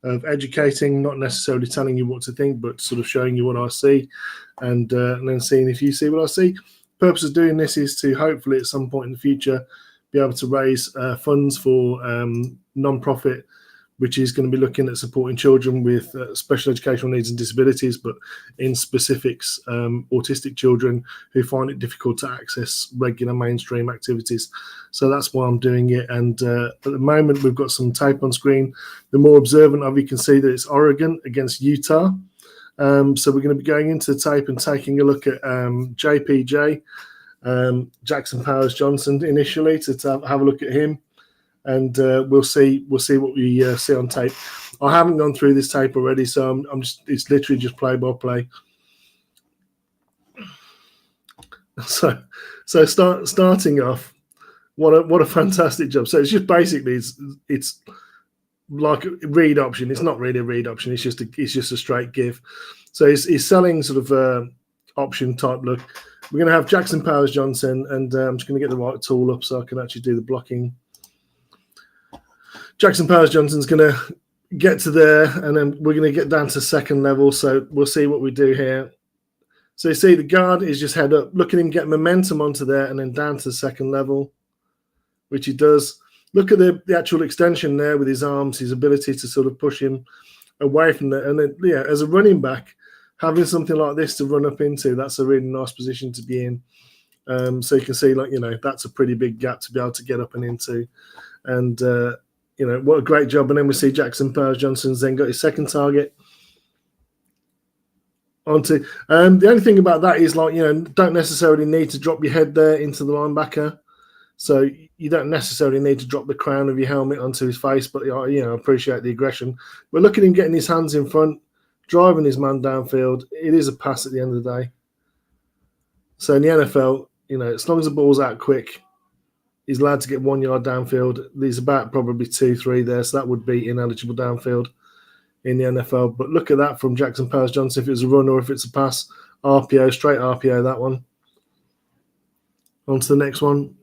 of educating, not necessarily telling you what to think, but sort of showing you what I see, and then seeing if you see what I see. The purpose of doing this is to hopefully at some point in the future be able to raise funds for non-profit, which is going to be looking at supporting children with special educational needs and disabilities, but in specifics, autistic children who find it difficult to access regular mainstream activities. So that's why I'm doing it. And at the moment, we've got some tape on screen. The more observant of you can see that it's Oregon against Utah. So we're going to be going into the tape and taking a look at JPJ, Jackson Powers Johnson initially, to have a look at him. And we'll see what we see on tape. I haven't gone through this tape already, so it's literally just play by play. So starting off, what a fantastic job. So it's just basically it's like a read option. It's not really a read option. It's just a straight give. So he's selling sort of option type look. We're going to have Jackson Powers Johnson, and I'm just going to get the right tool up so I can actually do the blocking. Jackson Powers Johnson's going to get to there, and then we're going to get down to second level. So we'll see what we do here. So you see the guard is just head up. Look at him get momentum onto there and then down to the second level, which he does. Look at the actual extension there with his arms, his ability to sort of push him away from that. And then, yeah, as a running back, having something like this to run up into, that's a really nice position to be in. So you can see, like, that's a pretty big gap to be able to get up and into. And, what a great job. And then we see Jackson Powers Johnson's then got his second target onto. The only thing about that is, like, don't necessarily need to drop your head there into the linebacker. So you don't necessarily need to drop the crown of your helmet onto his face, but, I appreciate the aggression. But look at him getting his hands in front, driving his man downfield. It is a pass at the end of the day. So in the NFL, as long as the ball's out quick, he's allowed to get 1 yard downfield. There's about probably 2-3 there, so that would be ineligible downfield in the NFL. But look at that from Jackson Powers Johnson, if it's a run or if it's a pass. RPO, straight RPO, that one. On to the next one.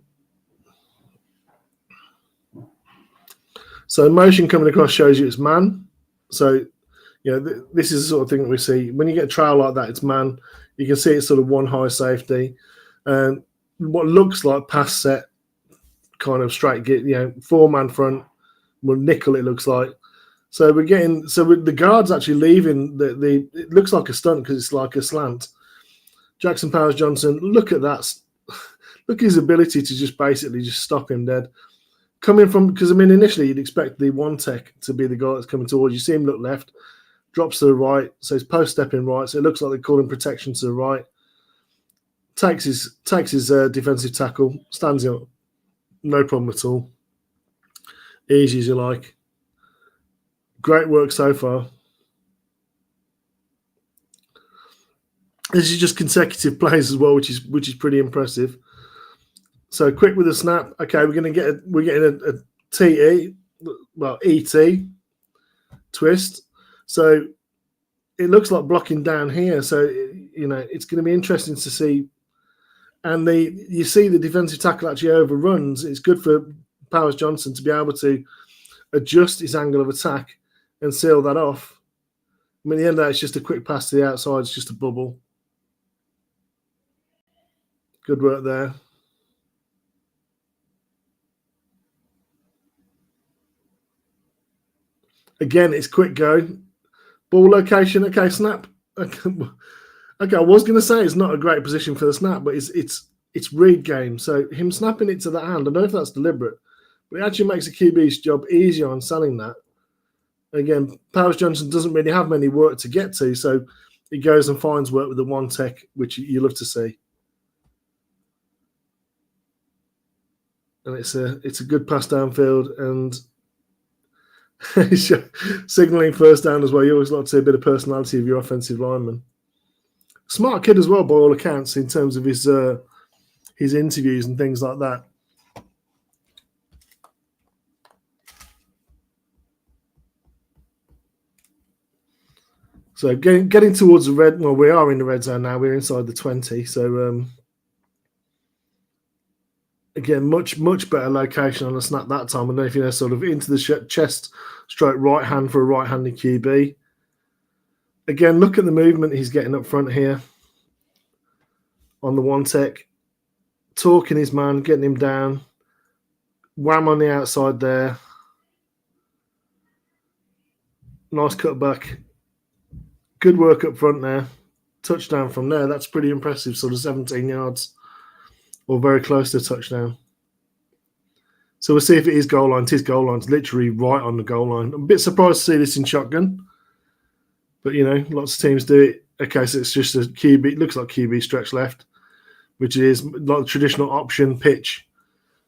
So motion coming across shows you it's man. So, this is the sort of thing that we see. When you get a trail like that, it's man. You can see it's sort of one high safety. And what looks like pass set, kind of straight get, 4-man front, well, nickel it looks like. So we're getting, the guard's actually leaving it looks like a stunt because it's like a slant. Jackson Powers Johnson, look at that. Look at his ability to just basically just stop him dead. Coming from, because initially you'd expect the one tech to be the guy that's coming towards you. See him look left, drops to the right, so he's post stepping right. So it looks like they're calling protection to the right. Takes his defensive tackle, stands up. No problem at all. Easy as you like. Great work so far. This is just consecutive plays as well, which is pretty impressive. So quick with the snap. Okay, we're getting a TE, well, ET twist. So it looks like blocking down here. So it's going to be interesting to see. And you see the defensive tackle actually overruns. It's good for Powers Johnson to be able to adjust his angle of attack and seal that off. At the end of that, it's just a quick pass to the outside. It's just a bubble. Good work there. Again, it's quick go. Ball location. Okay, snap. Okay, I was going to say it's not a great position for the snap, but it's read game. So him snapping it to the hand, I don't know if that's deliberate, but it actually makes a QB's job easier on selling that. Again, Powers Johnson doesn't really have many work to get to, so he goes and finds work with the one tech, which you love to see. And it's a good pass downfield and signaling first down as well. You always like to see a bit of personality of your offensive lineman. Smart kid as well, by all accounts, in terms of his interviews and things like that. So getting towards the red. Well, we are in the red zone now. We're inside the 20. So Again, much better location on the snap that time. I don't know if you know, sort of into the chest, stroke right hand for a right-handed QB. Again, look at the movement he's getting up front here on the one tech, talking his man, getting him down. Wham on the outside there. Nice cutback. Good work up front there. Touchdown from there. That's pretty impressive. Sort of 17 yards or very close to a touchdown. So we'll see if it is goal line. It is goal line. It's literally right on the goal line. I'm a bit surprised to see this in shotgun. But, you know, lots of teams do it. Okay, so it's just a QB. It looks like QB stretch left, which is like the traditional option pitch.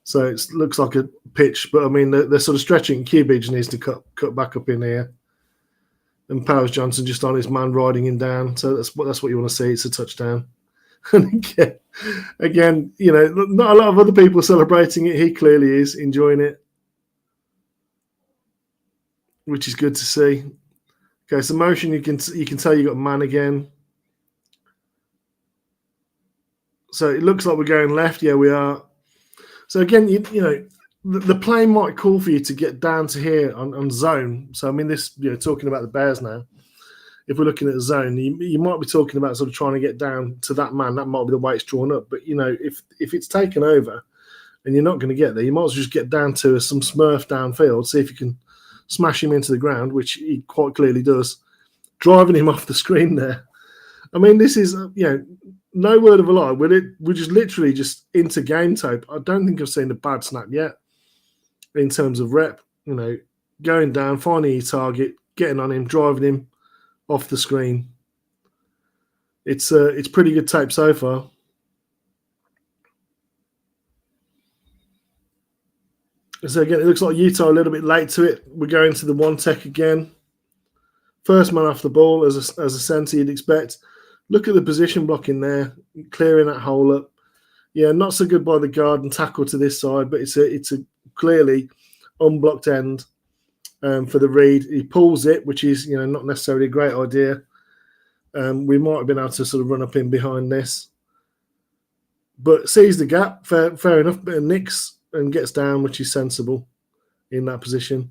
So it looks like a pitch. But, I mean, they're sort of stretching. QB just needs to cut back up in here. And Powers Johnson just on his man riding him down. So that's what you want to see. It's a touchdown. And again, you know, not a lot of other people celebrating it. He clearly is enjoying it, which is good to see. Okay, so motion, you can tell you got man again. So it looks like we're going left. Yeah, we are. So again, you know, the play might call for you to get down to here on zone. So I mean, this, you know, talking about the Bears now. If we're looking at the zone, you might be talking about sort of trying to get down to that man. That might be the way it's drawn up. But, you know, if it's taken over and you're not going to get there, you might as well just get down to some smurf downfield, see if you can smash him into the ground, which he quite clearly does, driving him off the screen there. I mean, this is, you know, no word of a lie. We're just literally just into game tape. I don't think I've seen a bad snap yet in terms of rep. You know, going down, finding your target, getting on him, driving him off the screen. It's pretty good tape so far. So again, it looks like Utah a little bit late to it. We're going to the one tech again. First man off the ball as a centre you'd expect. Look at the position blocking there, clearing that hole up. Yeah, not so good by the guard and tackle to this side, but it's a clearly unblocked end. For the read, he pulls it, which is, you know, not necessarily a great idea. We might have been able to sort of run up in behind this, but sees the gap. Fair enough. Bit of nicks and gets down, which is sensible in that position.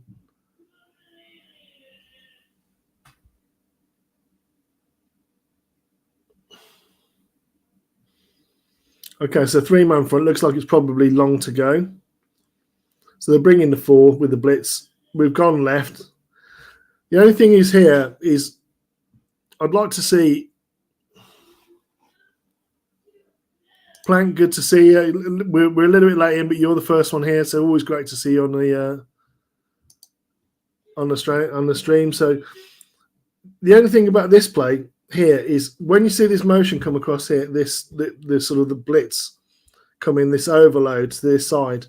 Okay, so 3-man front. Looks like it's probably long to go. So they're bringing the 4 with the blitz. We've gone left. The only thing is here is I'd like to see Plank. Good to see you. We're a little bit late in, but you're the first one here, so always great to see you on the stream. So the only thing about this play here is when you see this motion come across here, the sort of the blitz come in, this overload to this side.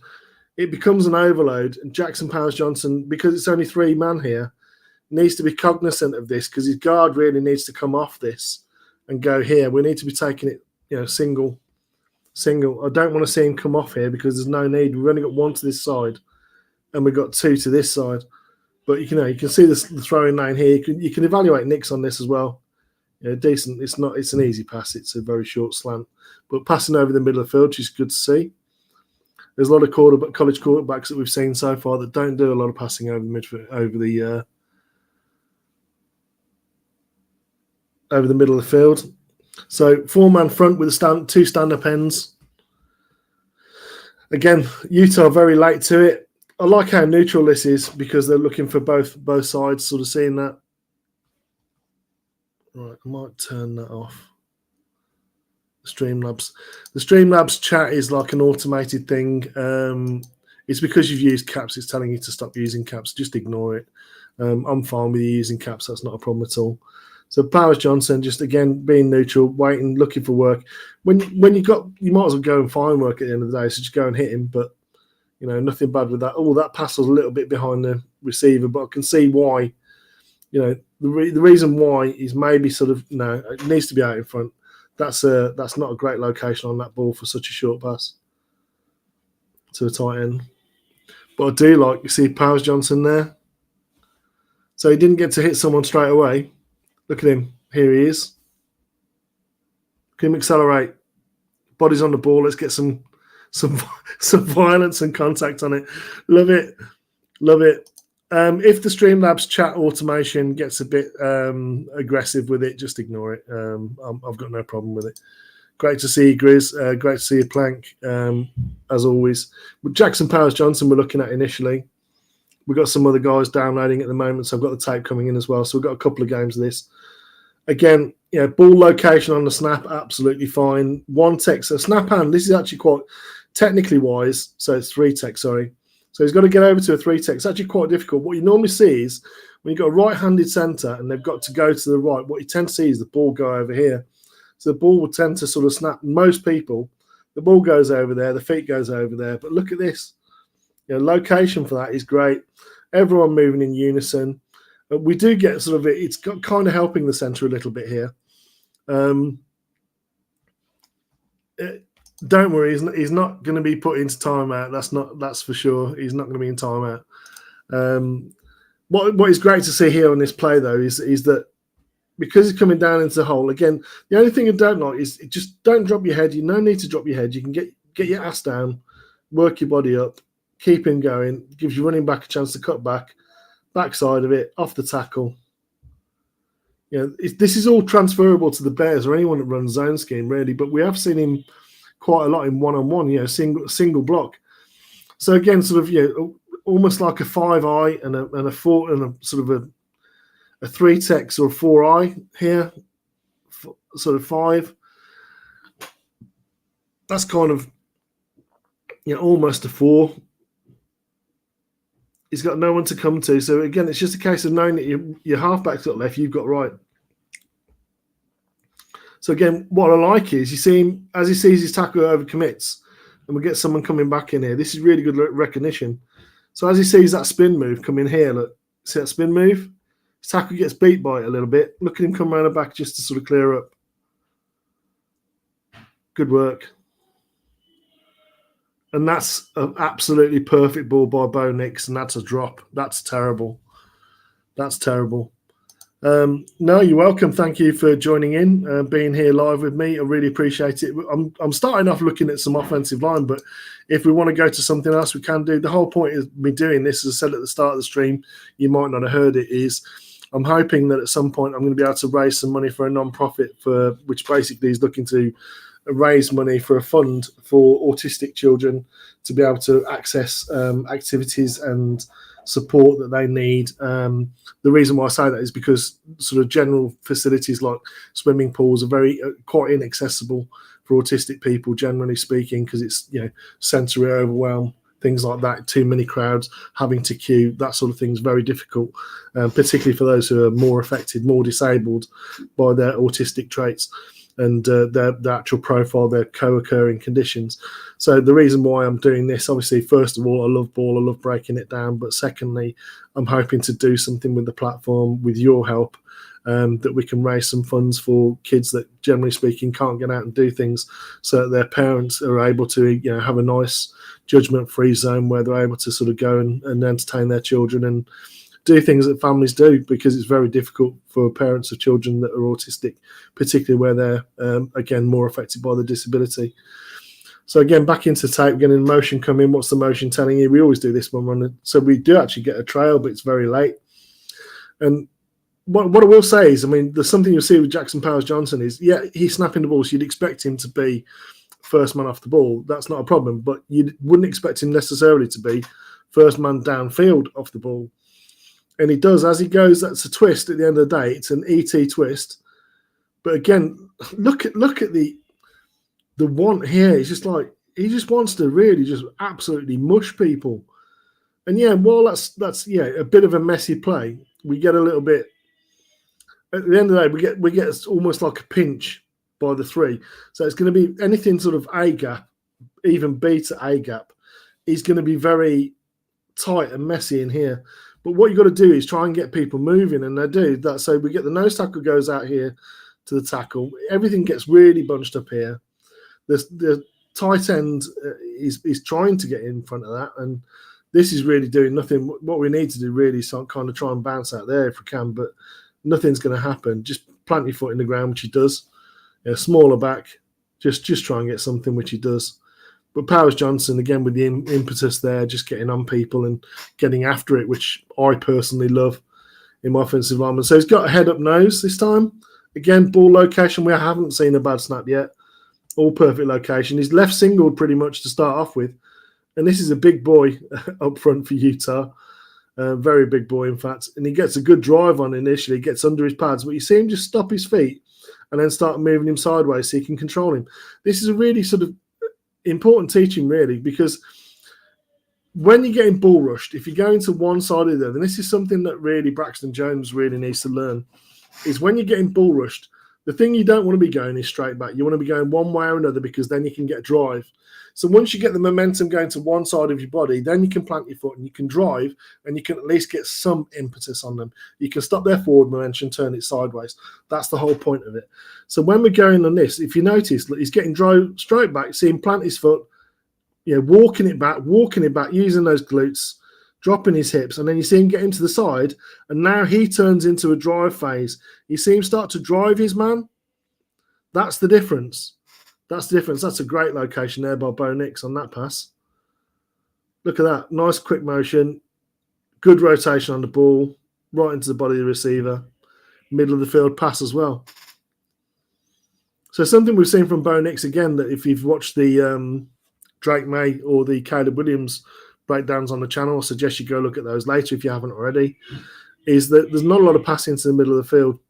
It becomes an overload, and Jackson Powers Johnson, because it's only 3 man here, needs to be cognizant of this because his guard really needs to come off this and go here. We need to be taking it, you know, single. I don't want to see him come off here because there's no need. We've only got 1 to this side, and we've got 2 to this side. But you can see the throwing lane here. You can evaluate nicks on this as well. You know, decent. It's an easy pass. It's a very short slant, but passing over the middle of the field, which is good to see. There's a lot of college quarterbacks that we've seen so far that don't do a lot of passing over the middle of the field. So 4-man front with 2 stand-up ends. Again, Utah very late to it. I like how neutral this is because they're looking for both sides, sort of seeing that. Right, I might turn that off. The Streamlabs chat is like an automated thing. It's because you've used caps. It's telling you to stop using caps. Just ignore it. I'm fine with you using caps. That's not a problem at all. So Powers Johnson, just again being neutral, waiting, looking for work. When you might as well go and find work at the end of the day. So just go and hit him. But you know, nothing bad with that. Oh, that pass was a little bit behind the receiver, but I can see why. You know, the reason why is maybe sort of it needs to be out in front. That's not a great location on that ball for such a short pass to a tight end. But I do like, you see Powers Johnson there. So he didn't get to hit someone straight away. Look at him. Here he is. Can him accelerate. Body's on the ball. Let's get some some violence and contact on it. Love it. If the Streamlabs chat automation gets a bit aggressive with it, just ignore it. I've got no problem with it. Great to see you, Grizz. Great to see you, Plank, as always. With Jackson Powers Johnson, we're looking at initially. We've got some other guys downloading at the moment, so I've got the tape coming in as well. So we've got a couple of games of this. Again, ball location on the snap, absolutely fine. One tech, so snap hand, this is actually quite technically wise. So it's 3 tech, sorry. So he's got to get over to a 3 tech. It's actually quite difficult. What you normally see is when you've got a right-handed centre and they've got to go to the right, what you tend to see is the ball go over here. So the ball will tend to sort of snap. Most people, the ball goes over there, the feet goes over there. But look at this. Location for that is great. Everyone moving in unison. We do get sort of it's kind of helping the centre a little bit here. Don't worry, he's not going to be put into timeout. That's for sure. He's not going to be in timeout. What is great to see here on this play though is that because he's coming down into the hole again. The only thing I don't like is just don't drop your head. You no need to drop your head. You can get your ass down, work your body up, keep him going. Gives you running back a chance to cut backside of it, off the tackle. This is all transferable to the Bears or anyone that runs zone scheme really. But we have seen him quite a lot in one-on-one, single block. So again, sort of, almost like a 5-eye and a 4 and a sort of a 3 techs or a 4-eye here, sort of 5. That's kind of, almost a 4. He's got no one to come to. So again, it's just a case of knowing that your halfback's got left, you've got right. So again, what I like is you see him as he sees his tackle overcommits, and we get someone coming back in here. This is really good recognition. So as he sees that spin move come in here, look, see that spin move? His tackle gets beat by it a little bit. Look at him come around the back just to sort of clear up. Good work. And that's an absolutely perfect ball by Bo Nix, and that's a drop. That's terrible. That's terrible. No, you're welcome. Thank you for joining in, being here live with me. I really appreciate it. I'm starting off looking at some offensive line, but if we want to go to something else, we can do. The whole point of me doing this, as I said at the start of the stream, you might not have heard it, is I'm hoping that at some point I'm going to be able to raise some money for a non-profit which basically is looking to raise money for a fund for autistic children to be able to access activities and support that they need. The reason why I say that is because sort of general facilities like swimming pools are quite inaccessible for autistic people, generally speaking, because it's sensory overwhelm, things like that, too many crowds, having to queue, that sort of thing is very difficult, particularly for those who are more affected, more disabled by their autistic traits and their actual profile, their co-occurring conditions. So the reason why I'm doing this, obviously, first of all, I love ball, I love breaking it down. But secondly, I'm hoping to do something with the platform, with your help, that we can raise some funds for kids that, generally speaking, can't get out and do things, so that their parents are able to, have a nice judgment-free zone where they're able to sort of go and entertain their children and do things that families do, because it's very difficult for parents of children that are autistic, particularly where they're, again, more affected by the disability. So again, back into tape, getting motion come in. What's the motion telling you? We always do this when we're on it. So we do actually get a trail, but it's very late. And what I will say is, there's something you'll see with Jackson Powers Johnson is, he's snapping the ball, so you'd expect him to be first man off the ball. That's not a problem, but you wouldn't expect him necessarily to be first man downfield off the ball. And he does, as he goes, that's a twist at the end of the day. It's an ET twist. But again, look at the want here. It's just like, he just wants to really just absolutely mush people. And while that's a bit of a messy play, we get a little bit, at the end of the day, we get almost like a pinch by the 3. So it's going to be anything sort of A gap, even B to A gap, is going to be very tight and messy in here. But what you've got to do is try and get people moving, and they do that. So we get the nose tackle goes out here to the tackle. Everything gets really bunched up here. The tight end is trying to get in front of that, and this is really doing nothing. What we need to do really is kind of try and bounce out there if we can, but nothing's going to happen. Just plant your foot in the ground, which he does. Smaller back, just try and get something, which he does. But Powers Johnson, again, with the impetus there, just getting on people and getting after it, which I personally love in my offensive lineman. So he's got a head-up nose this time. Again, ball location, we haven't seen a bad snap yet. All perfect location. He's left singled pretty much to start off with. And this is a big boy up front for Utah. Very big boy, in fact. And he gets a good drive on initially, gets under his pads. But you see him just stop his feet and then start moving him sideways so he can control him. This is a really sort of important teaching, really, because when you're getting ball rushed, if you're going to one side or the other, and this is something that really Braxton Jones really needs to learn, is when you're getting ball rushed, the thing you don't want to be going is straight back. You want to be going one way or another because then you can get drive. So once you get the momentum going to one side of your body, then you can plant your foot and you can drive and you can at least get some impetus on them. You can stop their forward momentum, turn it sideways. That's the whole point of it. So when we're going on this, if you notice, he's getting straight back, see him plant his foot, walking it back, using those glutes, dropping his hips, and then you see him get into the side, and now he turns into a drive phase. You see him start to drive his man. That's the difference. That's a great location there by Bo Nix on that pass. Look at that. Nice quick motion. Good rotation on the ball. Right into the body of the receiver. Middle of the field pass as well. So something we've seen from Bo Nix again, that if you've watched the Drake May or the Caleb Williams breakdowns on the channel, I suggest you go look at those later if you haven't already, is that there's not a lot of passing to the middle of the field.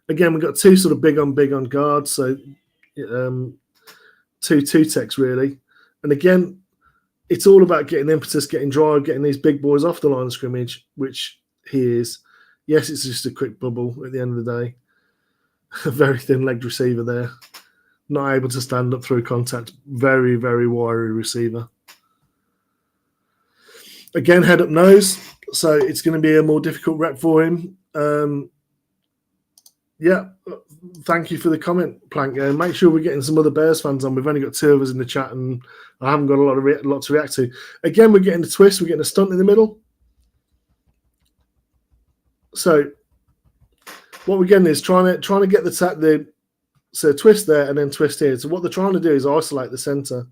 Again, we've got two sort of big on guards, so two techs really. And again, it's all about getting impetus, getting drive, getting these big boys off the line of scrimmage, which he is. Yes, it's just a quick bubble at the end of the day. A very thin-legged receiver there. Not able to stand up through contact. Very, very wiry receiver. Again, head up nose. So it's going to be a more difficult rep for him. Yeah, thank you for the comment, Plank. Make sure we're getting some other Bears fans on. We've only got two of us in the chat, and I haven't got a lot to react to. Again, we're getting a twist. We're getting a stunt in the middle. So what we're getting is trying to get the twist there and then twist here. So what they're trying to do is isolate the center,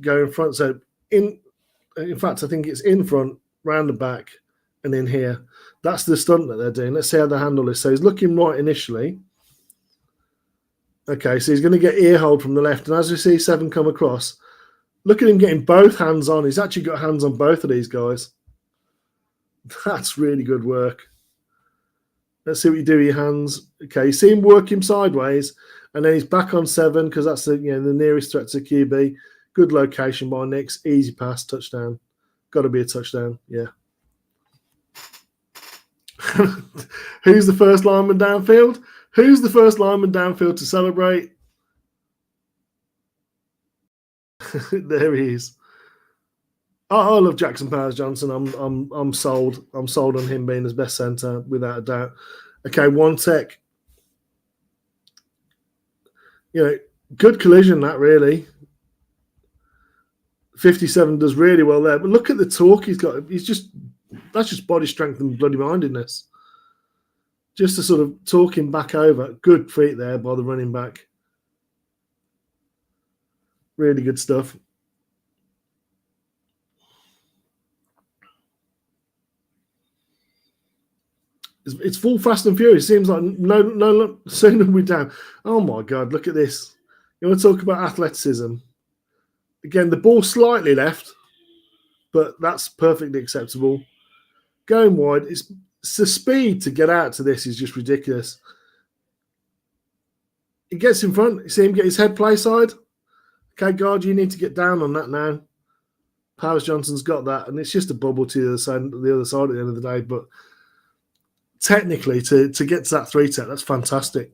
go in front. So in fact, I think it's in front, round the back, and in here. That's the stunt that they're doing. Let's see how they handle this. So he's looking right initially. Okay, so he's going to get ear hold from the left. And as we see Seven come across, look at him getting both hands on. He's actually got hands on both of these guys. That's really good work. Let's see what you do with your hands. Okay, you see him work him sideways, and then he's back on Seven because that's the nearest threat to QB. Good location by Nix. Easy pass, touchdown. Got to be a touchdown, yeah. Who's the first lineman downfield? Who's the first lineman downfield to celebrate? There he is. I love Jackson Powers Johnson. I'm sold. I'm sold on him being his best center without a doubt. Okay, one tech. Good collision that really. 57 does really well there. But look at the torque he's got. That's just body strength and bloody mindedness. Just to sort of talk him back over. Good feet there by the running back. Really good stuff. It's full fast and furious. Seems like no sooner we're down. Oh my God, look at this. You want to talk about athleticism? Again, the ball slightly left, but that's perfectly acceptable. Going wide, it's the speed to get out to this is just ridiculous. He gets in front. You see him get his head play side. Okay, guard, you need to get down on that now. Powers Johnson's got that, and it's just a bubble to the other side at the end of the day. But technically, to get to that 3-tech, that's fantastic.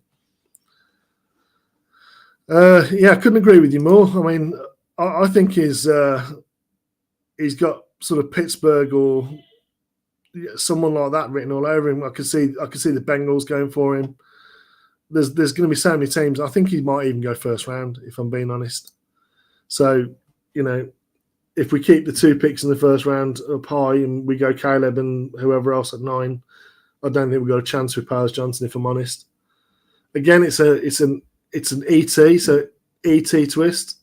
Yeah, I couldn't agree with you more. I mean, I think he's got sort of Pittsburgh or someone like that written all over him. I could see the Bengals going for him. There's going to be so many teams. I think he might even go first round, if I'm being honest. So, if we keep the 2 picks in the first round up high and we go Caleb and whoever else at 9, I don't think we've got a chance with Powers Johnson, if I'm honest. Again, it's an ET, so ET twist.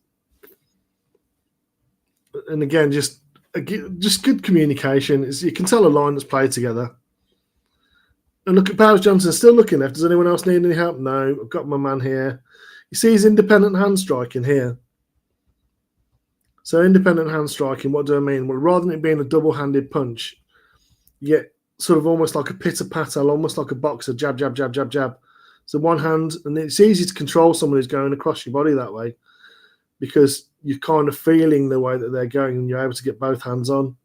And again, just good communication. You can tell a line that's played together. And look at Powers Johnson still looking left. Does anyone else need any help? No, I've got my man here. You see his independent hand striking here. So independent hand striking, what do I mean? Well, rather than it being a double-handed punch, you get sort of almost like a pitter-patter, almost like a boxer, jab, jab, jab, jab, jab. So one hand, and it's easy to control someone who's going across your body that way because you're kind of feeling the way that they're going and you're able to get both hands on.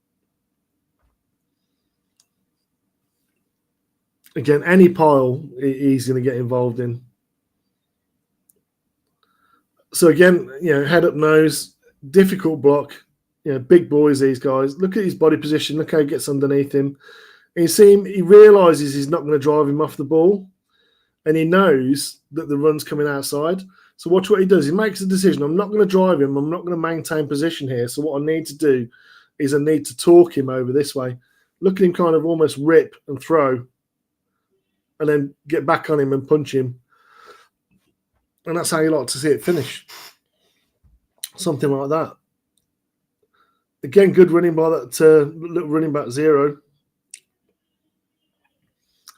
Again, any pile he's going to get involved in. So again, head up nose, difficult block. Big boys, these guys. Look at his body position. Look how he gets underneath him. And you see him, he realises he's not going to drive him off the ball. And he knows that the run's coming outside. So watch what he does. He makes a decision. I'm not going to drive him. I'm not going to maintain position here. So what I need to do is I need to talk him over this way. Look at him kind of almost rip and throw. And then get back on him and punch him. And that's how you like to see it finish. Something like that. Again, good running by that little running back 0.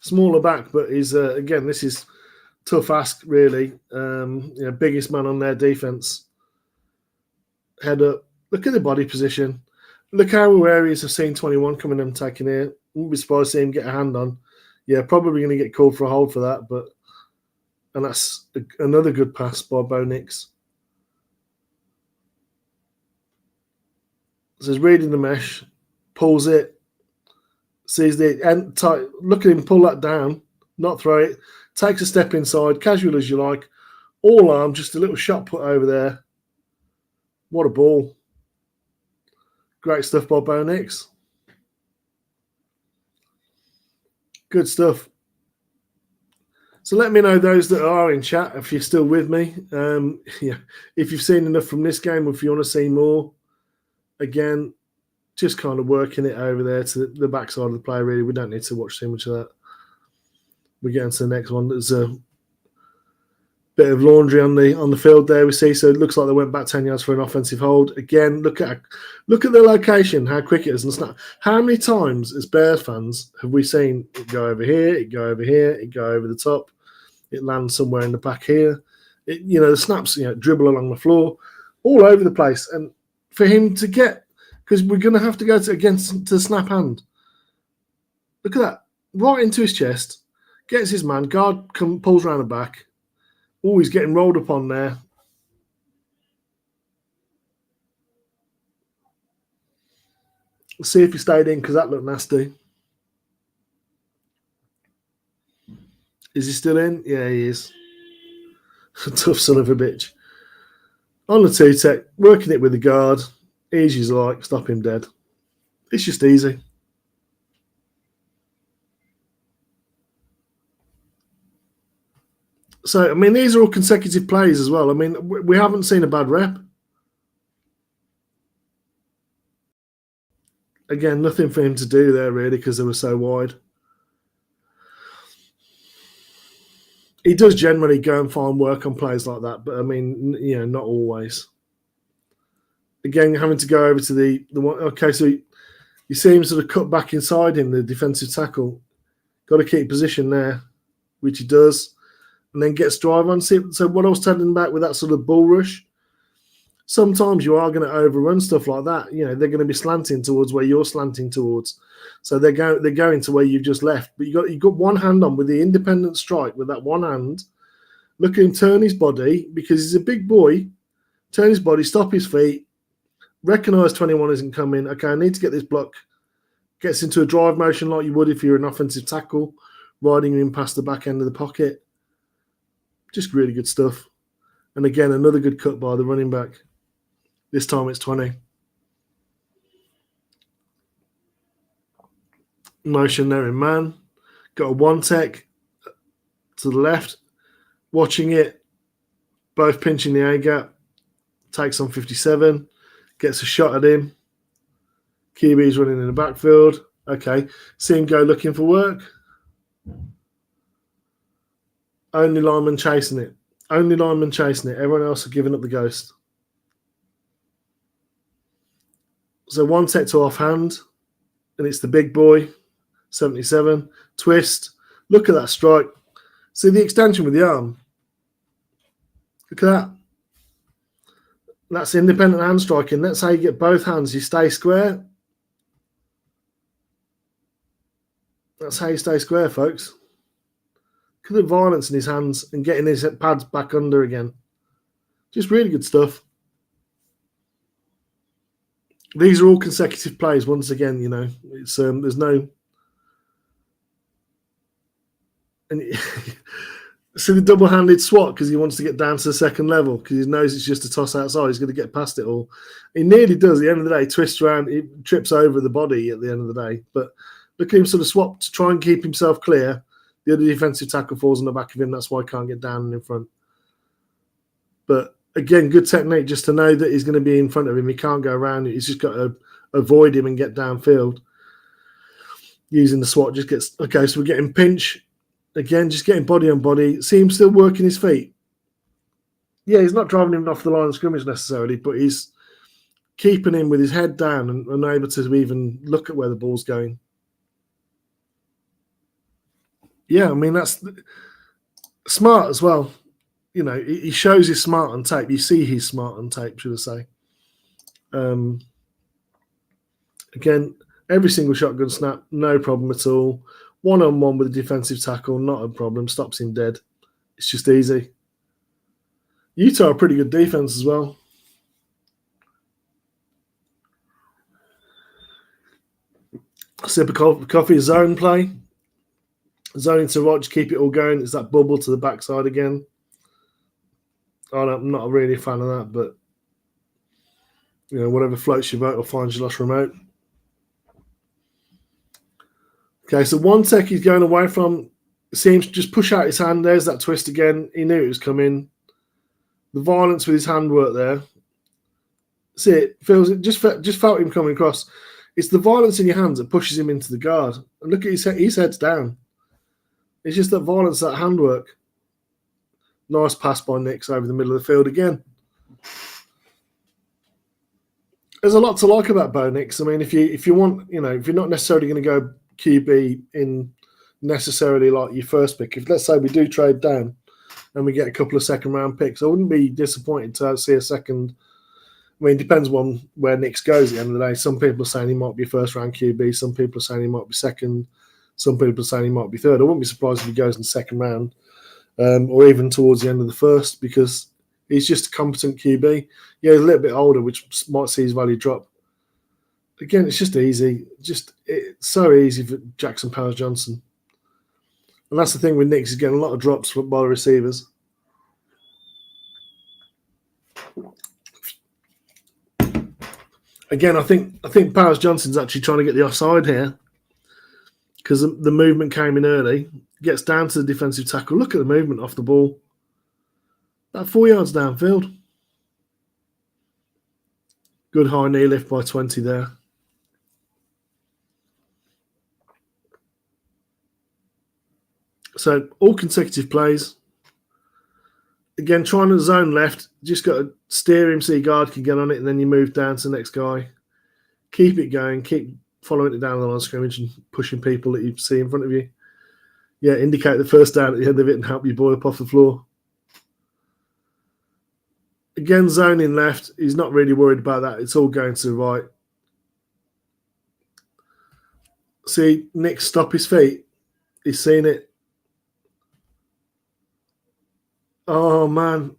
Smaller back, but he's, again, this is tough ask, really. Biggest man on their defense. Head up. Look at the body position. Look how Amarius have seen 21 coming and taking here. Wouldn't be surprised to see him get a hand on. Yeah, probably going to get called for a hold for that, and that's another good pass by Bo Nix. So he's reading the mesh, pulls it, sees the end tight. Look at him pull that down, not throw it, takes a step inside, casual as you like, all arm, just a little shot put over there. What a ball. Great stuff by Bo Nix. Good stuff. So let me know, those that are in chat, if you're still with me. If you've seen enough from this game, or if you want to see more. Again, just kind of working it over there to the backside of the play, really. We don't need to watch too much of that. We get into the next one. There's a bit of laundry on the field there, we see. So it looks like they went back 10 yards for an offensive hold. Again, look at the location, how quick it is. And snap. How many times as Bears fans have we seen it go over here, it go over here, it go over the top, it lands somewhere in the back here. The snaps, dribble along the floor, all over the place. And for him to get, because we're going to have to go to the snap hand. Look at that. Right into his chest, gets his man, guard pulls around the back. Oh, he's getting rolled up on there. Let's see if he stayed in, because that looked nasty. Is he still in? Yeah, he is. Tough son of a bitch. On the two-tech, working it with the guard. Easy as like, stop him dead. It's just easy. So, I mean, these are all consecutive plays as well. I mean, we haven't seen a bad rep. Again, nothing for him to do there, really, because they were so wide. He does generally go and find work on plays like that, but, I mean, not always. Again, having to go over to the one. Okay, so you see him sort of cut back inside him, the defensive tackle. Got to keep position there, which he does. And then gets drive on. So what I was telling back with that sort of bull rush, sometimes you are going to overrun stuff like that. They're going to be slanting towards where you're slanting towards. So they're going to where you've just left. But you've got one hand on with the independent strike with that one hand. Look at him turn his body, because he's a big boy. Turn his body, stop his feet. Recognise 21 isn't coming. Okay, I need to get this block. Gets into a drive motion like you would if you're an offensive tackle, riding him past the back end of the pocket. Just really good stuff. And again, another good cut by the running back. This time it's 20. Motion there in man. Got a one tech to the left. Watching it. Both pinching the A gap. Takes on 57. Gets a shot at him. QB's running in the backfield. Okay. See him go looking for work. Only lineman chasing it. Only lineman chasing it. Everyone else has given up the ghost. So one set to offhand, and it's the big boy, 77. Twist. Look at that strike. See the extension with the arm. Look at that. That's independent hand striking. That's how you get both hands. You stay square. That's how you stay square, folks. Look at the violence in his hands and getting his pads back under again. Just really good stuff. These are all consecutive plays. Once again, you know, it's there's no. And see the double-handed swat because he wants to get down to the second level because he knows it's just a toss outside. He's going to get past it all. He nearly does. At the end of the day, twists around, he trips over the body at the end of the day. But look at him sort of swap to try and keep himself clear. The other defensive tackle falls on the back of him. That's why he can't get down and in front. But again, good technique just to know that he's going to be in front of him. He can't go around it. He's just got to avoid him and get downfield. Using the swat just gets... Okay, so we're getting pinch. Again, just getting body on body. See him still working his feet. Yeah, he's not driving him off the line of scrimmage necessarily, but he's keeping him with his head down and unable to even look at where the ball's going. Yeah, I mean, that's smart as well. You know, he shows he's smart on tape. You see he's smart on tape, should I say. Again, every single shotgun snap, no problem at all. One-on-one with a defensive tackle, not a problem. Stops him dead. It's just easy. Utah are a pretty good defense as well. Sip of coffee, zone play. Zone into right, just keep it all going. It's that bubble to the backside again. I'm not really a fan of that, but you know, whatever floats your boat or finds your lost remote. Okay, so one tech he's going away from seems to just push out his hand. There's that twist again. He knew it was coming. The violence with his handwork there. See it? Feels it just felt him coming across. It's the violence in your hands that pushes him into the guard. And look at his head's down. It's just that violence, that handwork. Nice pass by Nix over the middle of the field again. There's a lot to like about Bo Nix. I mean, if you want, you know, if you're not necessarily going to go QB in necessarily like your first pick, if let's say we do trade down and we get a couple of second round picks, I wouldn't be disappointed to see a second. I mean, it depends on where Nix goes at the end of the day. Some people are saying he might be a first round QB. Some people are saying he might be second. Some people are saying he might be third. I wouldn't be surprised if he goes in the second round or even towards the end of the first because he's just a competent QB. Yeah, he's a little bit older, which might see his value drop. Again, it's just easy. It's so easy for Jackson Powers-Johnson. And that's the thing with Nix. He's getting a lot of drops by the receivers. Again, I think Powers-Johnson's actually trying to get the offside here because the movement came in early. Gets down to the defensive tackle. Look at the movement off the ball. About 4 yards downfield. Good high knee lift by 20 there. So all consecutive plays. Again, trying to zone left. Just got to steer him so your guard can get on it, and then you move down to the next guy. Keep it going. Keep following it down the line of scrimmage and pushing people that you see in front of you. Yeah, indicate the first down at the end of it and help your boy up off the floor. Again, zoning left. He's not really worried about that. It's all going to the right. See, Nick stop his feet. He's seen it. Oh, man.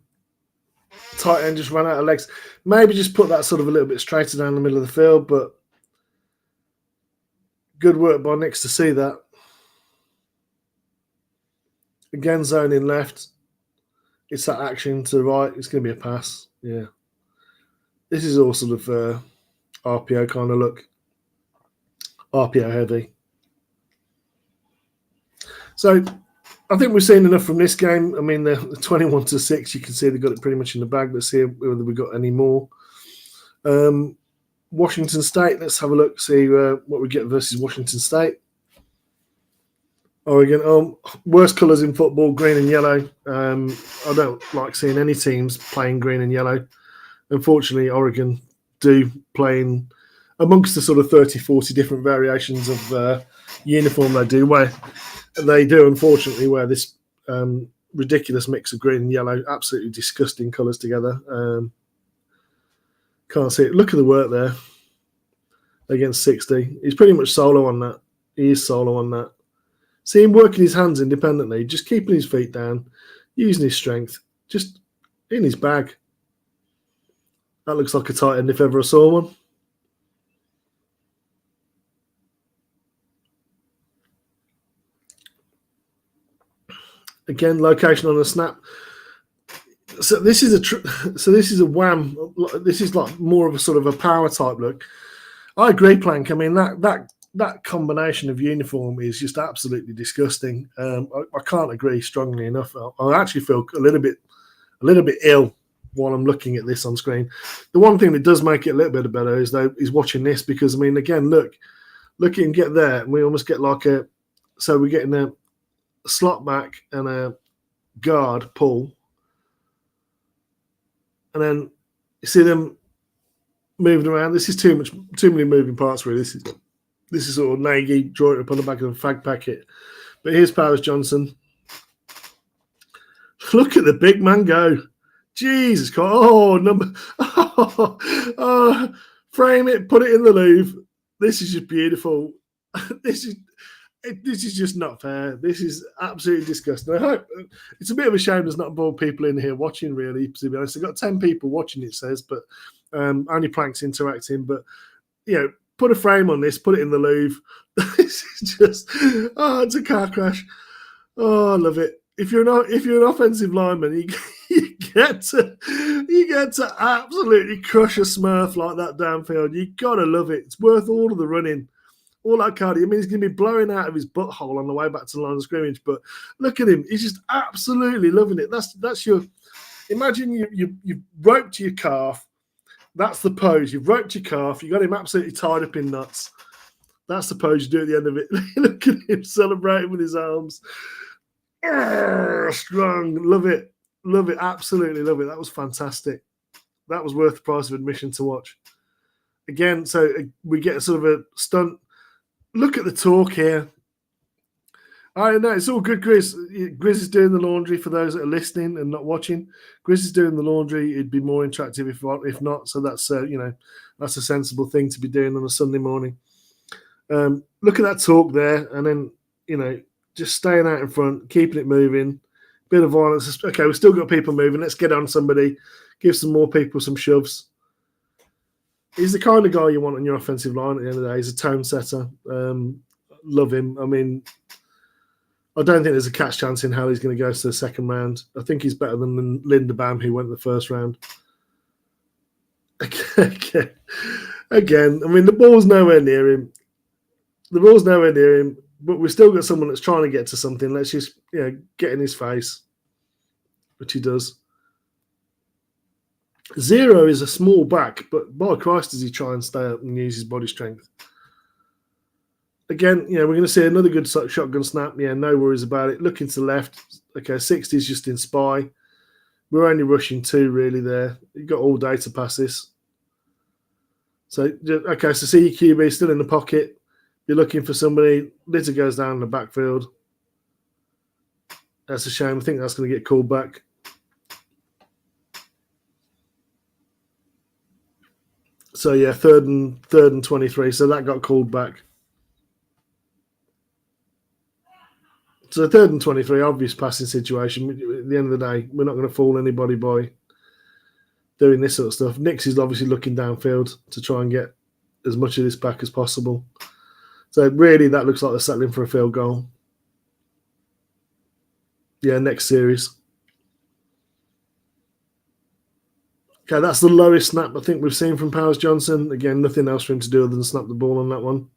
Tight end just ran out of legs. Maybe just put that sort of a little bit straighter down the middle of the field, but good work by Nick to see that. Again, zoning left. It's that action to the right. It's going to be a pass. Yeah. This is all sort of RPO kind of look. RPO heavy. So I think we've seen enough from this game. I mean, the 21-6, you can see they've got it pretty much in the bag. Let's see whether we've got any more. Washington State, let's have a look, see what we get versus Washington State. Oregon, worst colours in football, green and yellow. I don't like seeing any teams playing green and yellow. Unfortunately, Oregon do play in amongst the sort of 30, 40 different variations of uniform they do unfortunately wear this ridiculous mix of green and yellow, absolutely disgusting colours together. Can't see it. Look at the work there against 60. He's pretty much solo on that. He is solo on that. See him working his hands independently, just keeping his feet down, using his strength, just in his bag. That looks like a tight end if ever I saw one. Again, location on the snap. So this is a wham. This is like more of a sort of a power type look. I agree, Plank. I mean that combination of uniform is just absolutely disgusting. I can't agree strongly enough. I actually feel a little bit ill while I'm looking at this on screen. The one thing that does make it a little bit better is watching this, because I mean, again, look at him get there, and we almost get like we're getting a slot back and a guard pull, and then you see them moving around. This is too many moving parts, really. This is sort of Nagy, draw it up on the back of a fag packet. But here's Powers Johnson. Look at the big man go. Jesus Christ. Frame it, put it in the Louvre. This is just beautiful. This is just not fair. This is absolutely disgusting. I hope it's a bit of a shame there's not more people in here watching, really, to be honest. I've got 10 people watching, it says, but only Plank's interacting. But, put a frame on this, put it in the Louvre. This is just, it's a car crash. Oh, I love it. If you're an offensive lineman, you get to absolutely crush a Smurf like that downfield. You gotta love it. It's worth all of the running, all that cardio. I mean, he's gonna be blowing out of his butthole on the way back to the line of scrimmage. But look at him; he's just absolutely loving it. That's your. Imagine you've roped your calf. That's the pose. You've roped your calf. You got him absolutely tied up in knots. That's the pose you do at the end of it. Look at him celebrating with his arms. Strong. Love it. Love it. Absolutely love it. That was fantastic. That was worth the price of admission to watch. Again, so we get sort of a stunt. Look at the talk here. I know it's all good, Grizz. Grizz is doing the laundry for those that are listening and not watching. Grizz is doing the laundry. It'd be more interactive if not. So that's that's a sensible thing to be doing on a Sunday morning. Look at that talk there, and then just staying out in front, keeping it moving. Bit of violence. Okay, we've still got people moving. Let's get on somebody. Give some more people some shoves. He's the kind of guy you want on your offensive line at the end of the day. He's a tone setter. Love him. I mean, I don't think there's a catch chance in how he's going to go to the second round. I think he's better than Linderbaum, who went the first round. Again, I mean, the ball's nowhere near him. But we've still got someone that's trying to get to something. Let's just, get in his face, which he does. 0 is a small back, but by Christ, does he try and stay up and use his body strength. Again, we're going to see another good shotgun snap. Yeah, no worries about it. Looking to the left. Okay, 60 is just in spy. We're only rushing 2 really there. You've got all day to pass this. So, okay, so see your QB still in the pocket. You're looking for somebody. Litter goes down in the backfield. That's a shame. I think that's going to get called back. So, yeah, third and 23. So that got called back. So 3rd and 23, obvious passing situation. At the end of the day, we're not going to fool anybody by doing this sort of stuff. Nix is obviously looking downfield to try and get as much of this back as possible. So really, that looks like they're settling for a field goal. Yeah, next series. Okay, that's the lowest snap I think we've seen from Powers Johnson. Again, nothing else for him to do other than snap the ball on that one.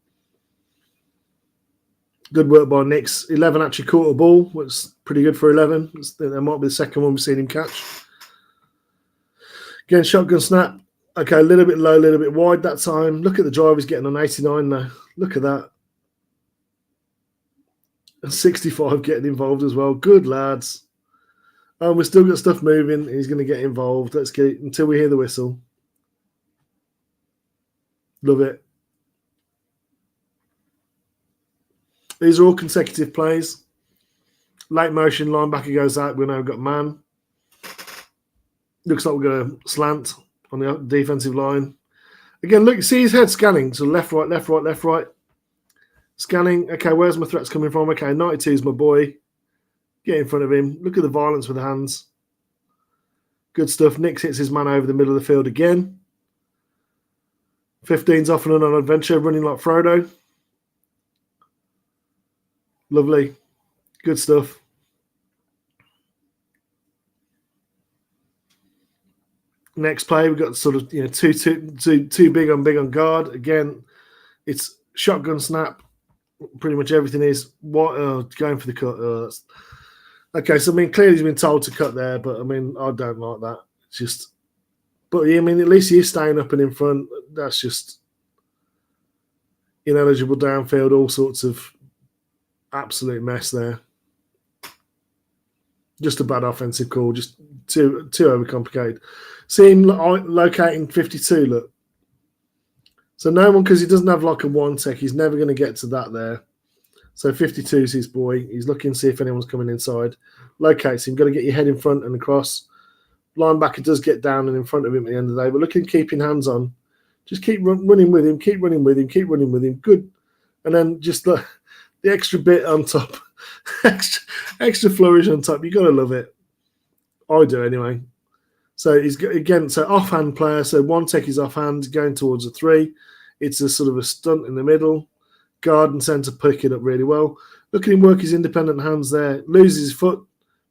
Good work by Nix. 11 actually caught a ball, which is pretty good for 11. That might be the second one we've seen him catch. Again, shotgun snap. Okay, a little bit low, a little bit wide that time. Look at the drive he's getting on 89 now. Look at that. And 65 getting involved as well. Good lads. We've still got stuff moving. He's going to get involved. Let's get it until we hear the whistle. Love it. These are all consecutive plays. Late motion, linebacker goes out. We know we've got man. Looks like we're going to slant on the defensive line. Again, look, see his head scanning. So left, right, left, right, left, right. Scanning. Okay, where's my threats coming from? Okay, 92 is my boy. Get in front of him. Look at the violence with the hands. Good stuff. Nix hits his man over the middle of the field again. 15's off and on an adventure, running like Frodo. Lovely. Good stuff. Next play, we've got sort of too big on guard. Again, it's shotgun snap. Pretty much everything is going for the cut. Okay, so I mean, clearly he's been told to cut there, but I mean, I don't like that. It's just, but yeah, I mean, at least he's staying up and in front. That's just ineligible downfield, all sorts of absolute mess there. Just a bad offensive call, just too overcomplicated. See him locating 52, look. So no one, because he doesn't have like a one tech, he's never going to get to that there. So 52 is his boy. He's looking to see if anyone's coming inside. Locates him, got to get your head in front and across. Linebacker does get down and in front of him at the end of the day, but look at him keeping hands on. Just keep running with him, keep running with him, keep running with him. Good. And then just the extra bit on top. extra flourish on top. You got to love it. I do anyway. So he's again, so offhand player. So one tech is offhand going towards a 3. It's a sort of a stunt in the middle. Guard and centre pick it up really well. Look at him work his independent hands there. Loses his foot,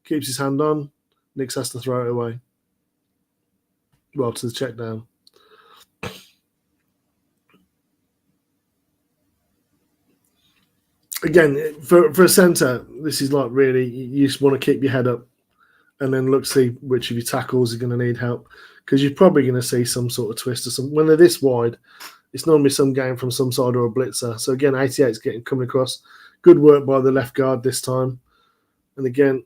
keeps his hand on. Nix has to throw it away. Well, to the check down. Again, for a centre, this is like really, you just want to keep your head up and then look, see which of your tackles are going to need help, because you're probably going to see some sort of twist or something. When they're this wide, it's normally some game from some side or a blitzer. So again, 88's coming across. Good work by the left guard this time. And again,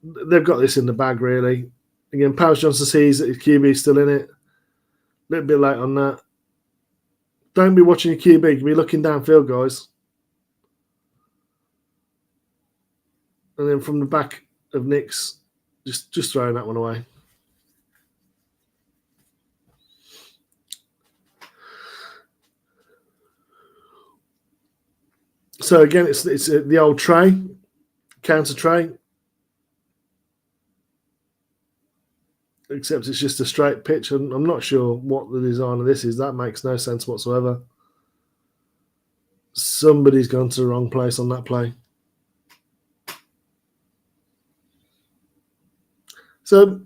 they've got this in the bag, really. Again, Powers Johnson sees that his QB is still in it. A little bit late on that. Don't be watching your QB. You can be looking downfield, guys. And then from the back of Nix, just throwing that one away. So again, it's the old tray, counter tray, except it's just a straight pitch. And I'm not sure what the design of this is. That makes no sense whatsoever. Somebody's gone to the wrong place on that play. So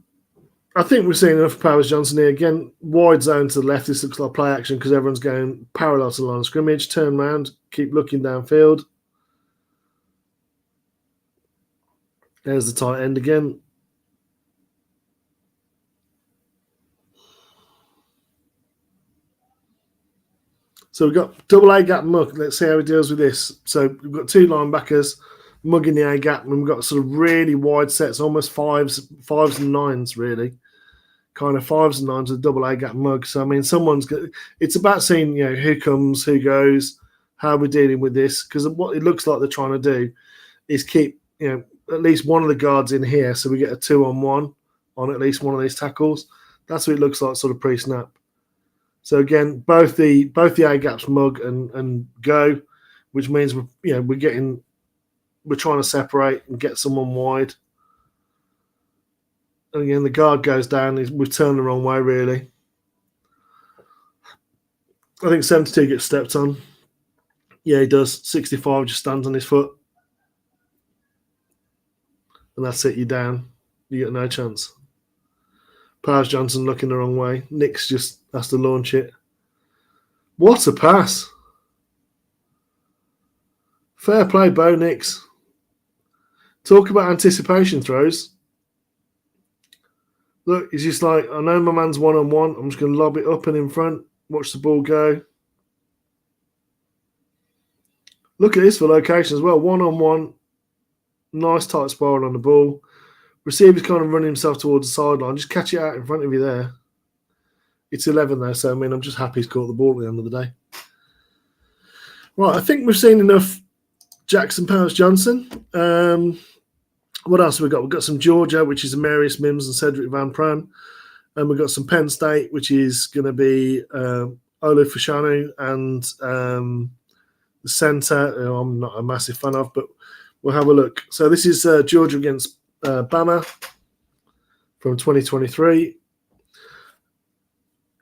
I think we're seeing enough Powers Johnson here. Again, wide zone to the left. This looks like play action because everyone's going parallel to the line of scrimmage. Turn around, keep looking downfield. There's the tight end again. So we've got double A gap mug. Let's see how he deals with this. So we've got 2 linebackers mugging the A gap, and we've got sort of really wide sets, almost fives and 9s, really. Kind of 5s and 9s with double A gap mug. So I mean, it's about seeing, who comes, who goes, how we're dealing with this, because what it looks like they're trying to do is keep, at least one of the guards in here, so we get a 2-on-1 on at least one of these tackles. That's what it looks like, sort of pre-snap. So again, both the A gaps mug and go, which means we're trying to separate and get someone wide. And again, the guard goes down. We've turned the wrong way, really. I think 72 gets stepped on. Yeah, he does. 65 just stands on his foot. And that's it, you're down. You got no chance. Powers Johnson looking the wrong way. Nix just has to launch it. What a pass. Fair play, Bo Nix. Talk about anticipation throws. Look, he's just like, I know my man's 1-on-1. I'm just going to lob it up and in front. Watch the ball go. Look at this for location as well. 1-on-1. Nice tight spiral on the ball. Receiver's kind of running himself towards the sideline. Just catch it out in front of you there. It's 11 there, so I mean, I'm just happy he's caught the ball at the end of the day. Right, I think we've seen enough Jackson Powers Johnson. What else have we got? We've got some Georgia, which is Amarius, Mims, and Cedric Van Pran. And we've got some Penn State, which is going to be Olu Fashanu and the centre, who I'm not a massive fan of, but we'll have a look. So this is Georgia against Bama from 2023.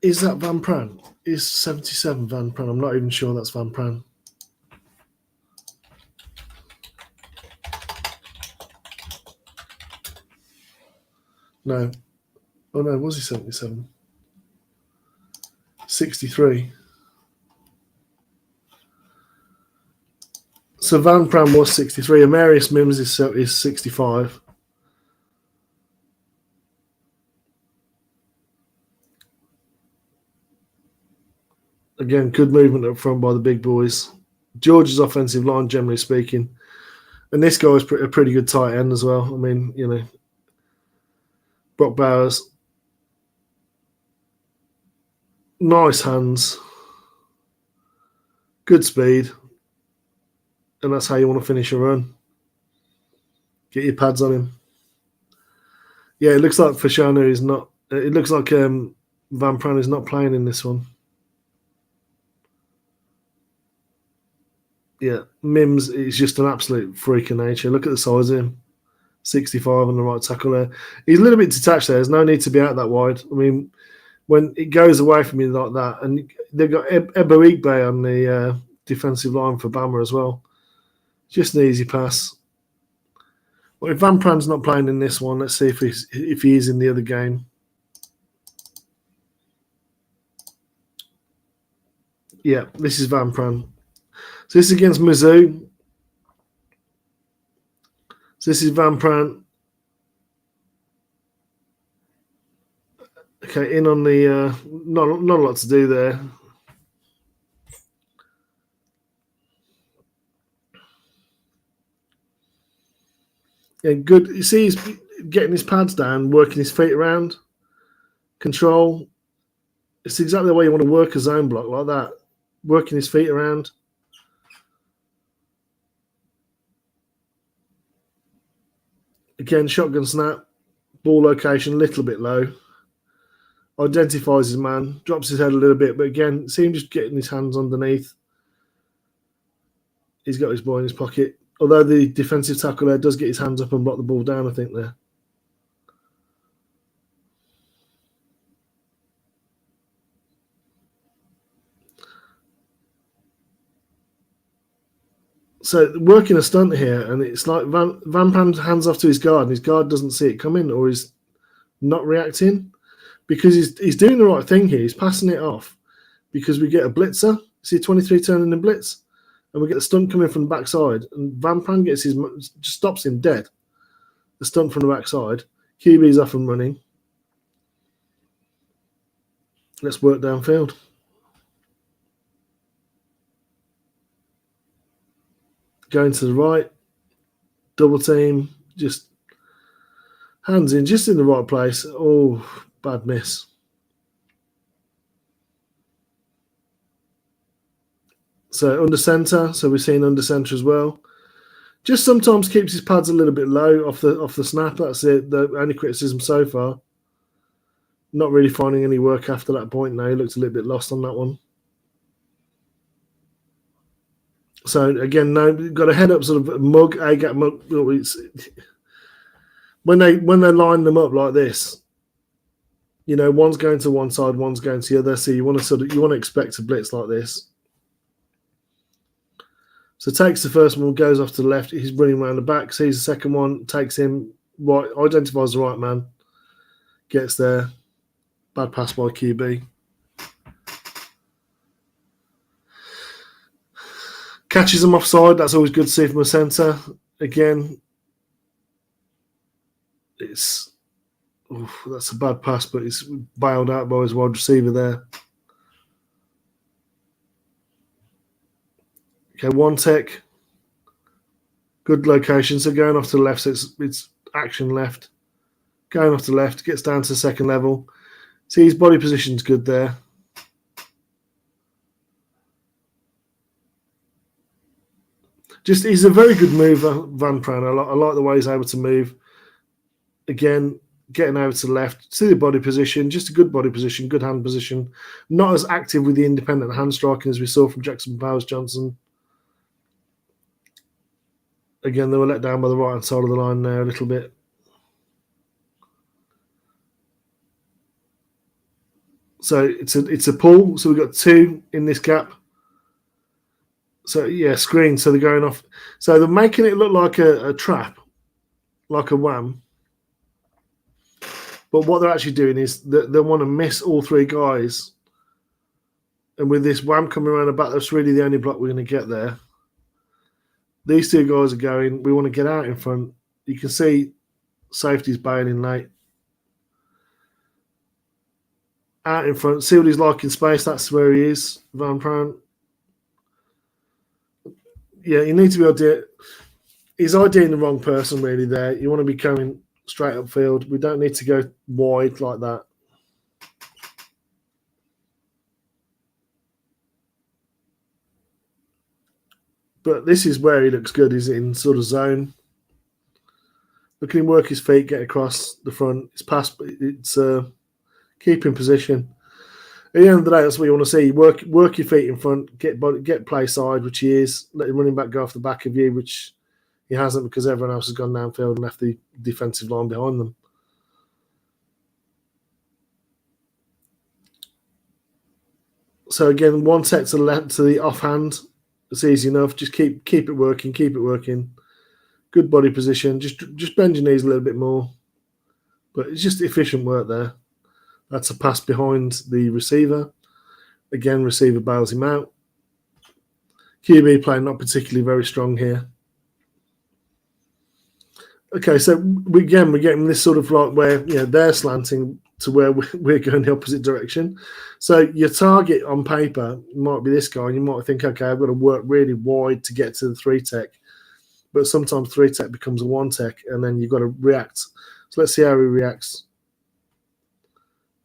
Is that Van Pran? Is 77 Van Pran? I'm not even sure that's Van Pran. No. Oh, no, was he 77? 63. So Van Pran was 63. Amarius Mims is 65. Again, good movement up front by the big boys. Georgia's offensive line, generally speaking. And this guy is a pretty good tight end as well. I mean, you know, Brock Bowers. Nice hands. Good speed. And that's how you want to finish a run. Get your pads on him. Yeah, it looks like Fashanu is not. It looks like Van Pran is not playing in this one. Yeah, Mims is just an absolute freak of nature. Look at the size of him. 65 on the right tackle there. He's a little bit detached there. There's no need to be out that wide. I mean, when it goes away from you like that, and they've got Ebo Igbe on the defensive line for Bama as well. Just an easy pass. Well, if Van Pran's not playing in this one, let's see if he is in the other game. Yeah, this is Van Pran. So this is against Mizzou. So this is Van Pran. Okay, in on the not a lot to do there. Yeah, good. You see, he's getting his pads down, working his feet around. Control. It's exactly the way you want to work a zone block, like that. Working his feet around. Again, shotgun snap. Ball location a little bit low. Identifies his man. Drops his head a little bit. But again, see him just getting his hands underneath. He's got his ball in his pocket. Although the defensive tackle there does get his hands up and block the ball down, I think, there. So working a stunt here, and it's like Van Pran hands off to his guard, and his guard doesn't see it coming, or he's not reacting, because he's doing the right thing here. He's passing it off because we get a blitzer. See 23 turning the blitz, and we get the stunt coming from the backside, and Van Pran just stops him dead. The stunt from the backside. QB's off and running. Let's work downfield. Going to the right, double team, just hands in, just in the right place. Oh, bad miss. So under centre, so we're seeing under centre as well. Just sometimes keeps his pads a little bit low off the snap. That's it. The only criticism so far. Not really finding any work after that point. Now he looked a little bit lost on that one. So again, no, got a head up sort of mug, A-gap mug. When they line them up like this, you know, one's going to one side, one's going to the other. So you want to expect a blitz like this. So takes the first one, goes off to the left. He's running around the back. Sees the second one, takes him right, identifies the right man, gets there. Bad pass by QB. Catches him offside. That's always good to see from a centre. Again, that's a bad pass, but it's bailed out by his wide receiver there. Okay, one tech. Good location. So going off to the left, so it's action left. Going off to the left, gets down to the second level. See, his body position's good there. Just he's a very good mover, Van Pran. I like the way he's able to move. Again, getting over to the left, see the body position, just a good body position, good hand position. Not as active with the independent hand striking as we saw from Jackson Powers Johnson. Again, they were let down by the right-hand side of the line there a little bit. So it's a pull. So we've got 2 in this gap. So, yeah, screen. So they're going off. So they're making it look like a trap, like a wham. But what they're actually doing is they want to miss all 3 guys. And with this wham coming around the back, that's really the only block we're going to get there. These 2 guys are going. We want to get out in front. You can see safety's bailing late. Out in front. See what he's like in space. That's where he is, Van Pran. Yeah, you need to be able to. He's IDing the wrong person really there. You want to be coming straight upfield. We don't need to go wide like that. But this is where he looks good. He's in sort of zone. Look at him work his feet, get across the front. It's past. It's keep in position. At the end of the day, that's what you want to see. Work your feet in front, get play side, which he is. Let the running back go off the back of you, which he hasn't because everyone else has gone downfield and left the defensive line behind them. So again, 1 set to the left, to the offhand. It's easy enough. Just keep it working, keep it working. Good body position. Just bend your knees a little bit more. But it's just efficient work there. That's a pass behind the receiver. Again, receiver bails him out. QB playing not particularly very strong here. Okay, so we're getting this sort of like where they're slanting to where we're going the opposite direction. So your target on paper might be this guy, and you might think, okay, I've got to work really wide to get to the 3-tech. But sometimes 3-tech becomes a 1-tech, and then you've got to react. So let's see how he reacts.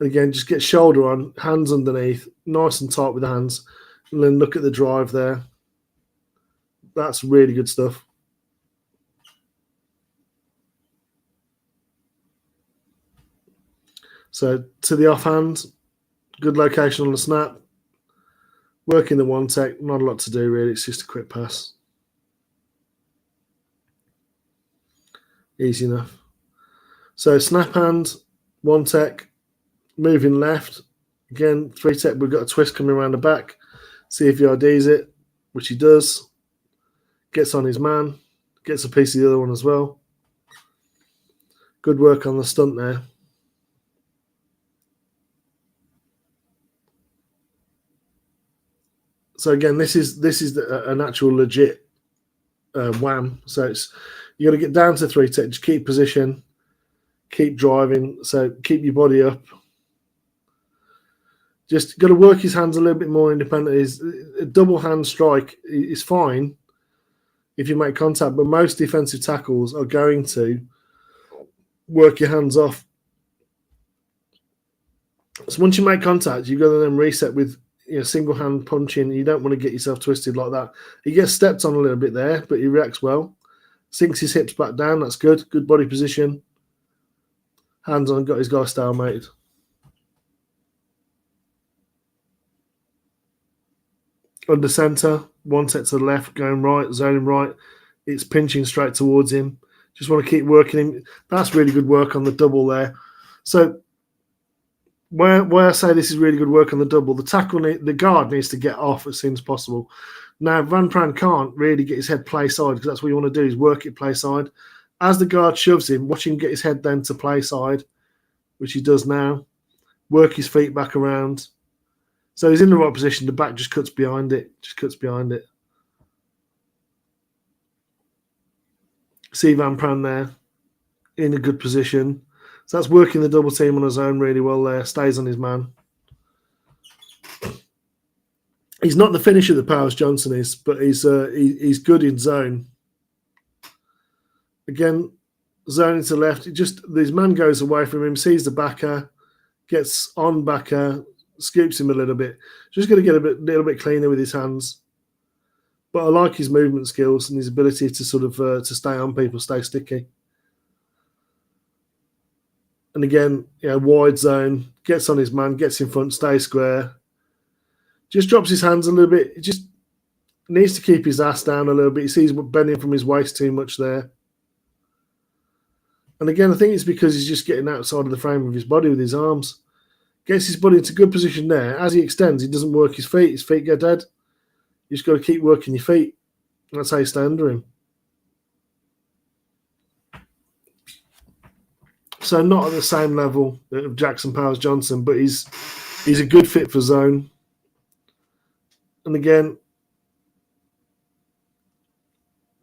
Again, just get shoulder on, hands underneath, nice and tight with the hands, and then look at the drive there. That's really good stuff. So to the offhand, good location on the snap. Working the 1-tech, not a lot to do really. It's just a quick pass. Easy enough. So snap hand, 1-tech. Moving left, again, 3-tech, we've got a twist coming around the back. See if he IDs it, which he does. Gets on his man, gets a piece of the other one as well. Good work on the stunt there. So again, this is an actual legit wham. So you got to get down to 3-tech, just keep position, keep driving. So keep your body up. Just got to work his hands a little bit more independently. A double hand strike is fine if you make contact, but most defensive tackles are going to work your hands off. So once you make contact, you've got to then reset with single hand punching. You don't want to get yourself twisted like that. He gets stepped on a little bit there, but he reacts well. Sinks his hips back down. That's good. Good body position. Hands on, got his guy stalemated. Under centre, 1-tech to the left, going right, zoning right. It's pinching straight towards him. Just want to keep working him. That's really good work on the double there. So where I say this is really good work on the double, the guard needs to get off as soon as possible. Now, Van Pran can't really get his head play side because that's what you want to do is work it play side. As the guard shoves him, watch him get his head then to play side, which he does now. Work his feet back around. So he's in the right position. The back just cuts behind it. See Van Pran there in a good position. So that's working the double team on his own really well there. Stays on his man. He's not the finisher that Powers Johnson is, but he's good in zone. Again, zone to the left. His man goes away from him, sees the backer, gets on backer, scoops him a little bit. Just going to get a little bit cleaner with his hands. But I like his movement skills and his ability to sort of to stay on people, stay sticky. And again, wide zone, gets on his man, gets in front, stays square. Just drops his hands a little bit. He just needs to keep his ass down a little bit. He sees bending from his waist too much there. And again, I think it's because he's just getting outside of the frame of his body with his arms. Gets his body into good position there. As he extends, he doesn't work his feet. His feet go dead. You just got to keep working your feet. That's how you stay under him. So not at the same level of Jackson Powers Johnson, but he's a good fit for zone. And again,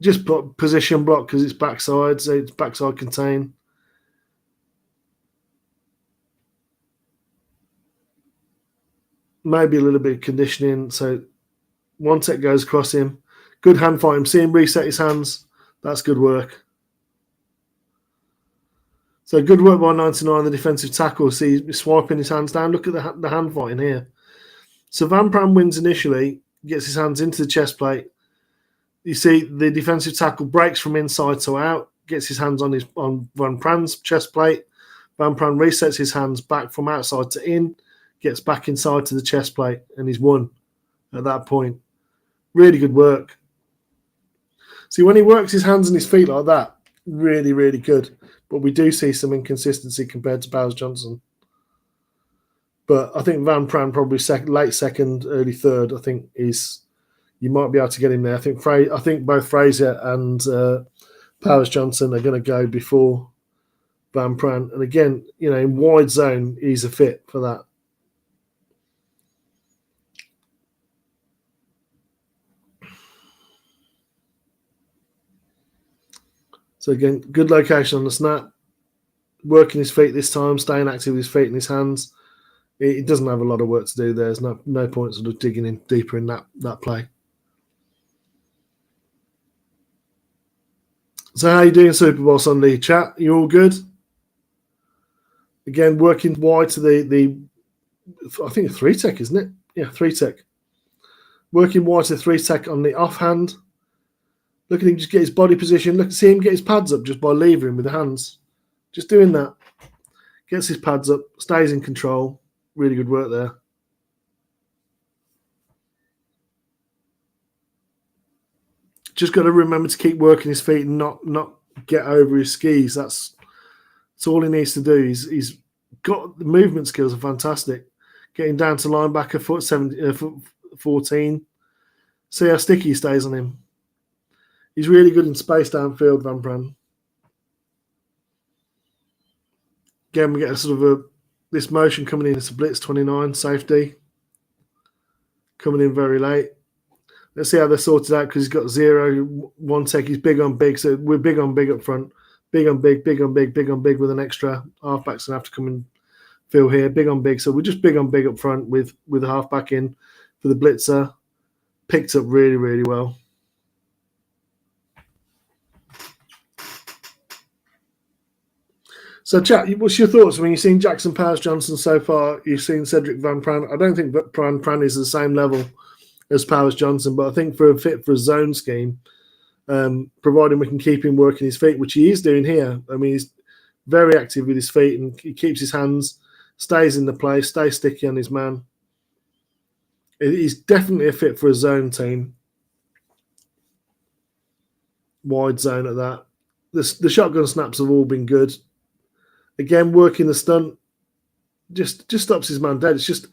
just position block because it's backside, so it's backside contain. Maybe a little bit of conditioning. So one tech goes across him. Good hand fight him. See him reset his hands. That's good work. So good work by 99, the defensive tackle. See, he's swiping his hands down. Look at the hand fighting here. So Van Pran wins initially, gets his hands into the chest plate. You see the defensive tackle breaks from inside to out, gets his hands on Van Pran's chest plate. Van Pran resets his hands back from outside to in, gets back inside to the chest plate, and he's won at that point. Really good work. See, when he works his hands and his feet like that, really, really good. But we do see some inconsistency compared to Powers Johnson. But I think Van Pran probably late second, early third. I think you might be able to get him there. I think both Fraser and Powers Johnson are going to go before Van Pran. And again, in wide zone, he's a fit for that. So again, good location on the snap. Working his feet this time, staying active with his feet and his hands. He doesn't have a lot of work to do there. There's no point sort of digging in deeper in that play. So how are you doing, Super Bowl Sunday chat? You all good? Again, working wide to the I think a 3-tech, isn't it? Yeah, 3-tech. Working wide to the 3-tech on the offhand. Look at him just get his body position. See him get his pads up just by levering with the hands. Just doing that. Gets his pads up, stays in control. Really good work there. Just got to remember to keep working his feet and not get over his skis. That's all he needs to do. He's got the movement skills are fantastic. Getting down to linebacker, foot 14. See how sticky he stays on him. He's really good in space downfield, Van Pran. Again, we get a sort of this motion coming in. It's a blitz 29 safety coming in very late. Let's see how they're sorted out because he's got 0, 1 tech. He's big on big, so we're big on big up front. Big on big, big on big, big on big with an extra. Halfback's going to have to come and fill here. Big on big. So we're just big on big up front with the halfback in for the blitzer. Picked up really, really well. So, chat, what's your thoughts when you've seen Jackson Powers Johnson so far? You've seen Cedric Van Pran. I don't think that Pran is the same level as Powers Johnson, but I think for a fit for a zone scheme, providing we can keep him working his feet, which he is doing here. I mean, he's very active with his feet and he keeps his hands, stays in the play, stays sticky on his man. He's definitely a fit for a zone team. Wide zone at that. The shotgun snaps have all been good. Again, working the stunt just stops his man dead. It's just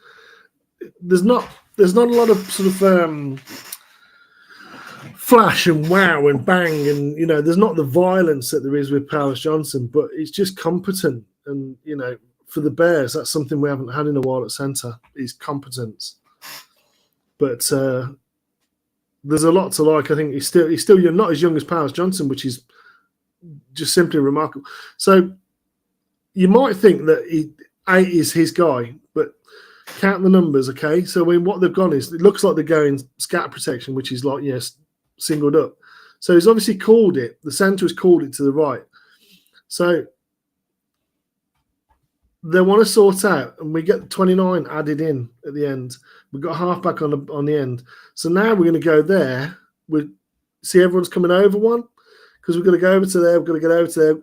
there's not a lot of sort of flash and wow and bang and there's not the violence that there is with Powers Johnson, but it's just competent. And for the Bears, that's something we haven't had in a while at centre. Is competence. But there's a lot to like. I think he's still you're not as young as Powers Johnson, which is just simply remarkable. So. You might think that 8 is his guy, but count the numbers, okay? So what they've gone is, it looks like they're going scatter protection, which is like, singled up. So he's obviously called it. The centre has called it to the right. So they want to sort out, and we get 29 added in at the end. We've got halfback on the end. So now we're going to go there, we see everyone's coming over one because we've got to go over to there. We've got to get over to there.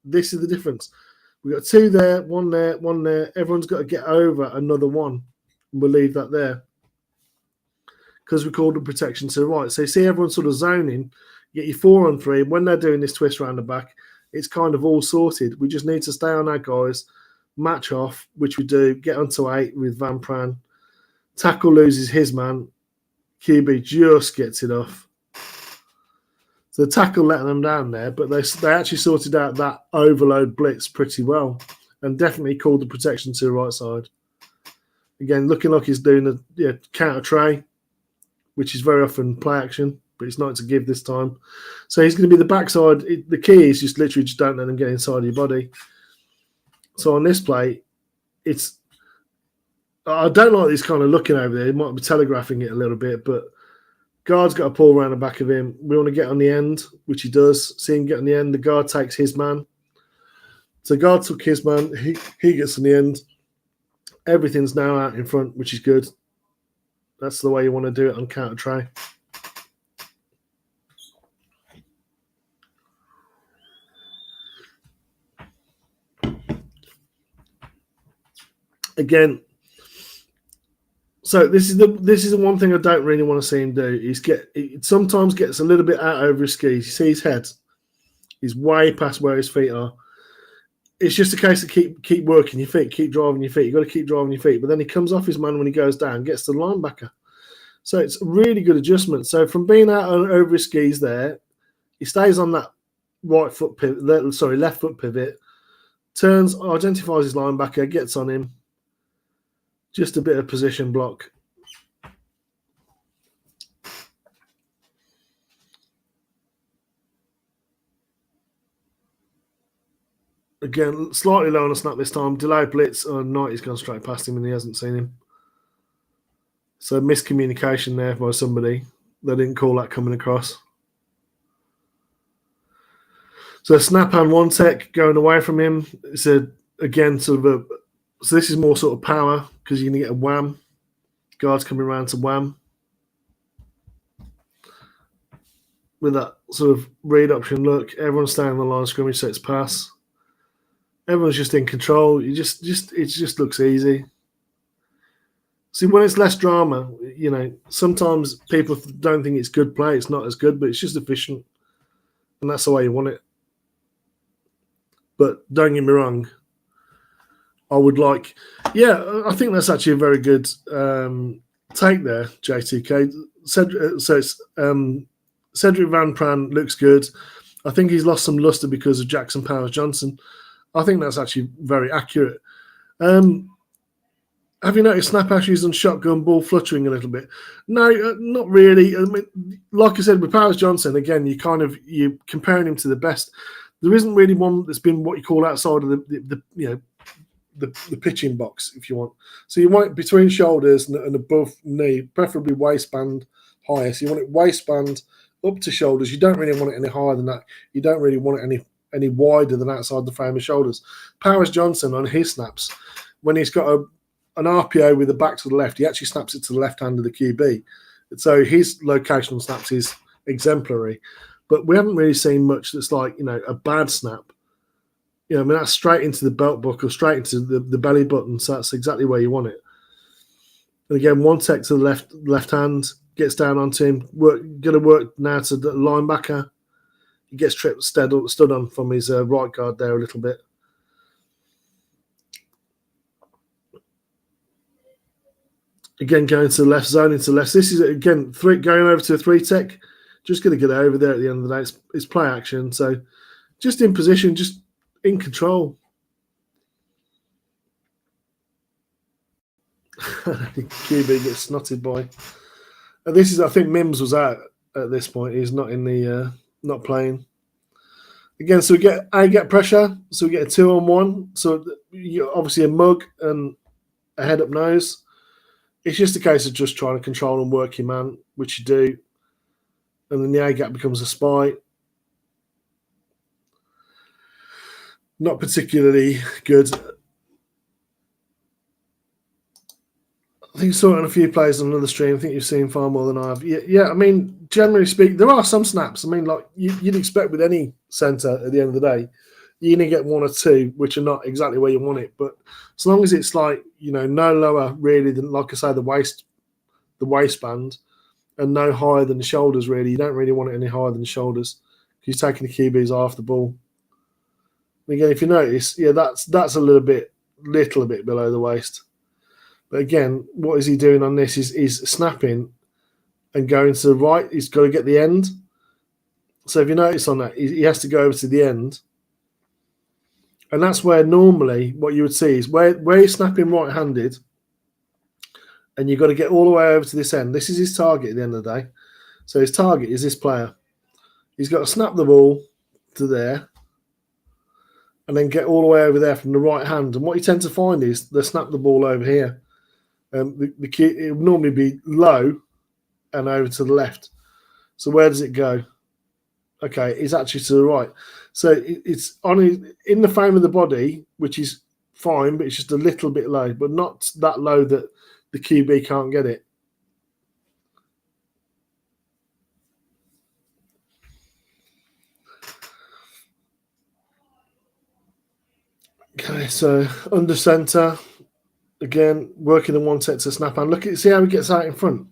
This is the difference. We've got 2 there, 1 there, 1 there. Everyone's got to get over another 1. And we'll leave that there because we called the protection to the right. So you see everyone sort of zoning. You get your 4 on 3. When they're doing this twist around the back, it's kind of all sorted. We just need to stay on our guys, match off, which we do, get onto 8 with Van Pran. Tackle loses his man. QB just gets it off. So the tackle letting them down there, but they actually sorted out that overload blitz pretty well and definitely called the protection to the right side. Again, looking like he's doing a counter tray, which is very often play action, but it's not to give this time. So he's going to be the backside. The key is just literally just don't let them get inside of your body. So on this play, I don't like this kind of looking over there. He might be telegraphing it a little bit, but guard's got a pull around the back of him. We want to get on the end, which he does. See him get on the end. The guard takes his man. So guard took his man. He gets on the end. Everything's now out in front, which is good. That's the way you want to do it on counter tray. Again, so this is the one thing I don't really want to see him do. He sometimes gets a little bit out over his skis. You see his head; he's way past where his feet are. It's just a case of keep working your feet, keep driving your feet. You've got to keep driving your feet. But then he comes off his man when he goes down, gets to the linebacker. So it's a really good adjustment. So from being out over his skis there, he stays on that left foot pivot, turns, identifies his linebacker, gets on him. Just a bit of position block. Again, slightly low on a snap this time. Delayed blitz. Knight, he's gone straight past him and he hasn't seen him. So miscommunication there by somebody. They didn't call that coming across. So snap and 1 tech going away from him. It's again sort of so this is more sort of power because you're going to get a wham. Guards coming around to wham. With that sort of read option look, everyone's staying on the line of scrimmage, so it's pass. Everyone's just in control. It just looks easy. See, when it's less drama, sometimes people don't think it's good play. It's not as good, but it's just efficient. And that's the way you want it. But don't get me wrong. I would like, I think that's actually a very good take there, JTK. Cedric Van Pran looks good. I think he's lost some luster because of Jackson Powers Johnson. I think that's actually very accurate. Have you noticed snap Ashes and shotgun ball fluttering a little bit? No, not really. I mean, like I said, with Powers Johnson, again, you're comparing him to the best. There isn't really one that's been what you call outside of the pitching box, if you want. So you want it between shoulders and above knee, preferably waistband higher. So you want it waistband up to shoulders. You don't really want it any higher than that. You don't really want it any wider than outside the frame of shoulders. Powers Johnson on his snaps, when he's got an RPO with the back to the left, he actually snaps it to the left hand of the QB. So his locational snaps is exemplary. But we haven't really seen much that's like, a bad snap. That's straight into the belt buckle, straight into the belly button. So that's exactly where you want it. And again, 1 tech to the left hand, gets down onto him. Going to work now to the linebacker. He gets stood on from his right guard there a little bit. Again, going to the left zone into left. This is, again, going over to a 3 tech. Just going to get over there at the end of the day. It's play action. So just in position, just in control. QB gets snotted by. And this is, I think Mims was out at this point. He's not in the, not playing. Again, so we get pressure. So we get a 2-on-1. So obviously a mug and a head up nose. It's just a case of just trying to control and work your man, which you do. And then the A-gap becomes a spy. Not particularly good. I think you saw it on a few plays on another stream. I think you've seen far more than I have. Yeah. I mean, generally speaking, there are some snaps. I mean, like you'd expect with any centre at the end of the day, you're going to get one or two which are not exactly where you want it. But as long as it's like, no lower really than, like I say, the waistband, and no higher than the shoulders, really. You don't really want it any higher than the shoulders because you're taking the QBs off the ball. And again, if you notice, that's a little bit below the waist. But again, what is he doing on this? He's snapping and going to the right. He's got to get the end. So if you notice on that, he has to go over to the end. And that's where normally what you would see is where he's snapping right-handed, and you've got to get all the way over to this end. This is his target at the end of the day. So his target is this player. He's got to snap the ball to there and then get all the way over there from the right hand. And what you tend to find is they snap the ball over here. It would normally be low and over to the left. So where does it go? Okay, it's actually to the right. So it's in the frame of the body, which is fine, but it's just a little bit low, but not that low that the QB can't get it. Okay, so under centre, again, working in one set to snap and see how he gets out in front.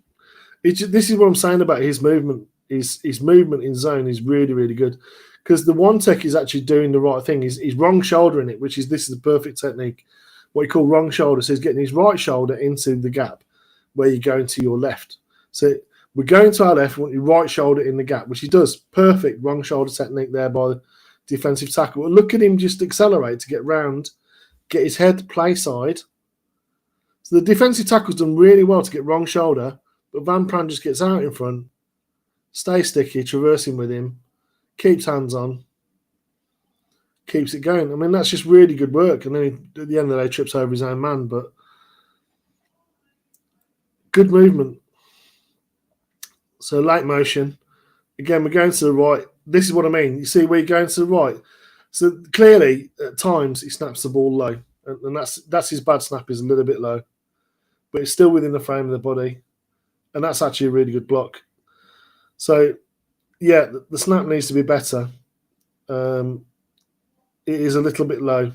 This is what I'm saying about his movement. His movement in zone is really, really good because the one tech is actually doing the right thing. He's wrong shouldering it, this is the perfect technique. What you call wrong shoulder, so he's getting his right shoulder into the gap where you're going to your left. So we're going to our left, we want your right shoulder in the gap, which he does. Perfect wrong shoulder technique there by the defensive tackle. Look at him just accelerate to get round, get his head play side. So the defensive tackle's done really well to get wrong shoulder, but Van Pran just gets out in front, stays sticky, traversing with him, keeps hands on, keeps it going. I mean, that's just really good work. And then at the end of the day, trips over his own man, but good movement. So late motion. Again, we're going to the right. This is what I mean. You see, we're going to the right. So clearly, at times, he snaps the ball low. And that's his bad snap is a little bit low. But it's still within the frame of the body. And that's actually a really good block. So, yeah, the snap needs to be better. It is a little bit low.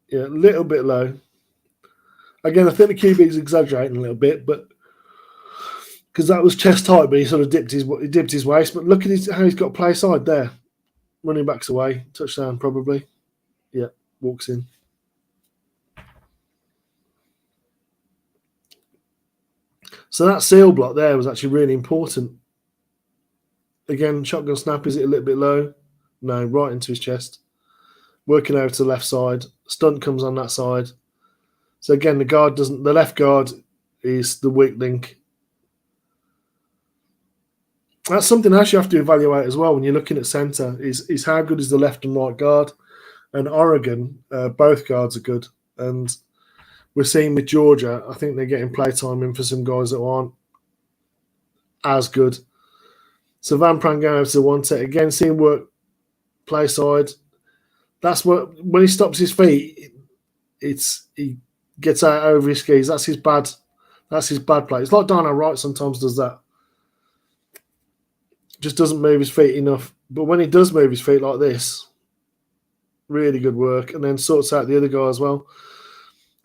Yeah, a little bit low. Again, I think the QB is exaggerating a little bit, but because that was chest height, but he sort of dipped his waist. But look at how he's got play side there. Running backs away, touchdown probably. Yeah, walks in. So that seal block there was actually really important. Again, shotgun snap, is it a little bit low? No, right into his chest. Working over to the left side. Stunt comes on that side. So again, the left guard is the weak link. That's something else you have to evaluate as well when you're looking at centre, is how good is the left and right guard. And Oregon, both guards are good. And we're seeing with Georgia, I think they're getting playtime in for some guys that aren't as good. So Van Pran going over to the one set again, seeing work play side. That's what when he stops his feet, he gets out over his skis. That's his bad play. It's like Dino Wright sometimes does that. Just doesn't move his feet enough. But when he does move his feet like this, really good work, and then sorts out the other guy as well.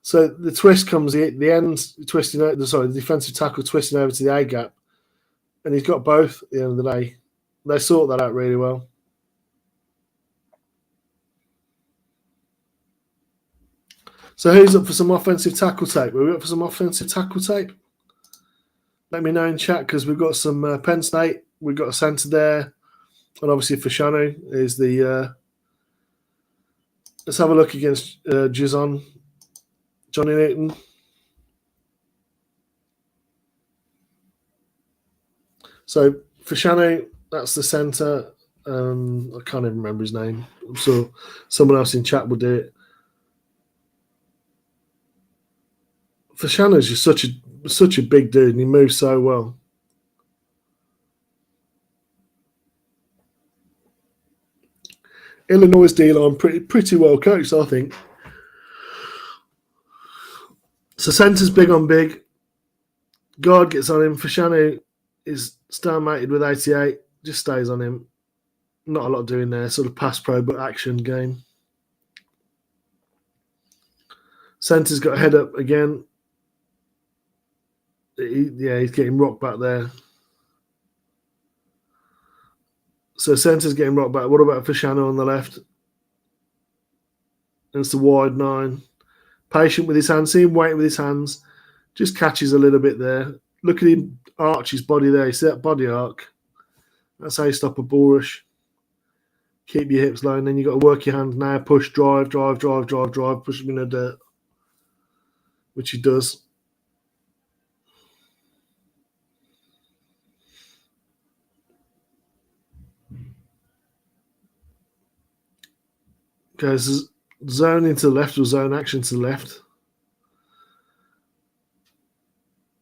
So the twist comes at the end, the defensive tackle twisting over to the A gap, and he's got both at the end of the day. They sort that out really well. So who's up for some offensive tackle tape? We're up for some offensive tackle tape. Let me know in chat because we've got some Penn State. We've got a centre there, and obviously Fashanu is the. Let's have a look against Johnny Newton. So Fashanu, that's the centre. I can't even remember his name. I'm sure someone else in chat will do it. Fashanu is just such a big dude, and he moves so well. Illinois D-line pretty well coached, I think. So centre's big on big. Guard gets on him. Fashanu is stalemated with 88. Just stays on him. Not a lot doing there. Sort of pass pro, but action game. Centre's got a head up again. He's getting rocked back there. So centre's getting rocked back. What about Fashanu on the left? It's the wide 9. Patient with his hands. See him waiting with his hands. Just catches a little bit there. Look at him arch his body there. You see that body arc? That's how you stop a ball rush. Keep your hips low, and then you've got to work your hands now. Push, drive. Push him in the dirt. Which he does. Goes zone into the left or zone action to the left.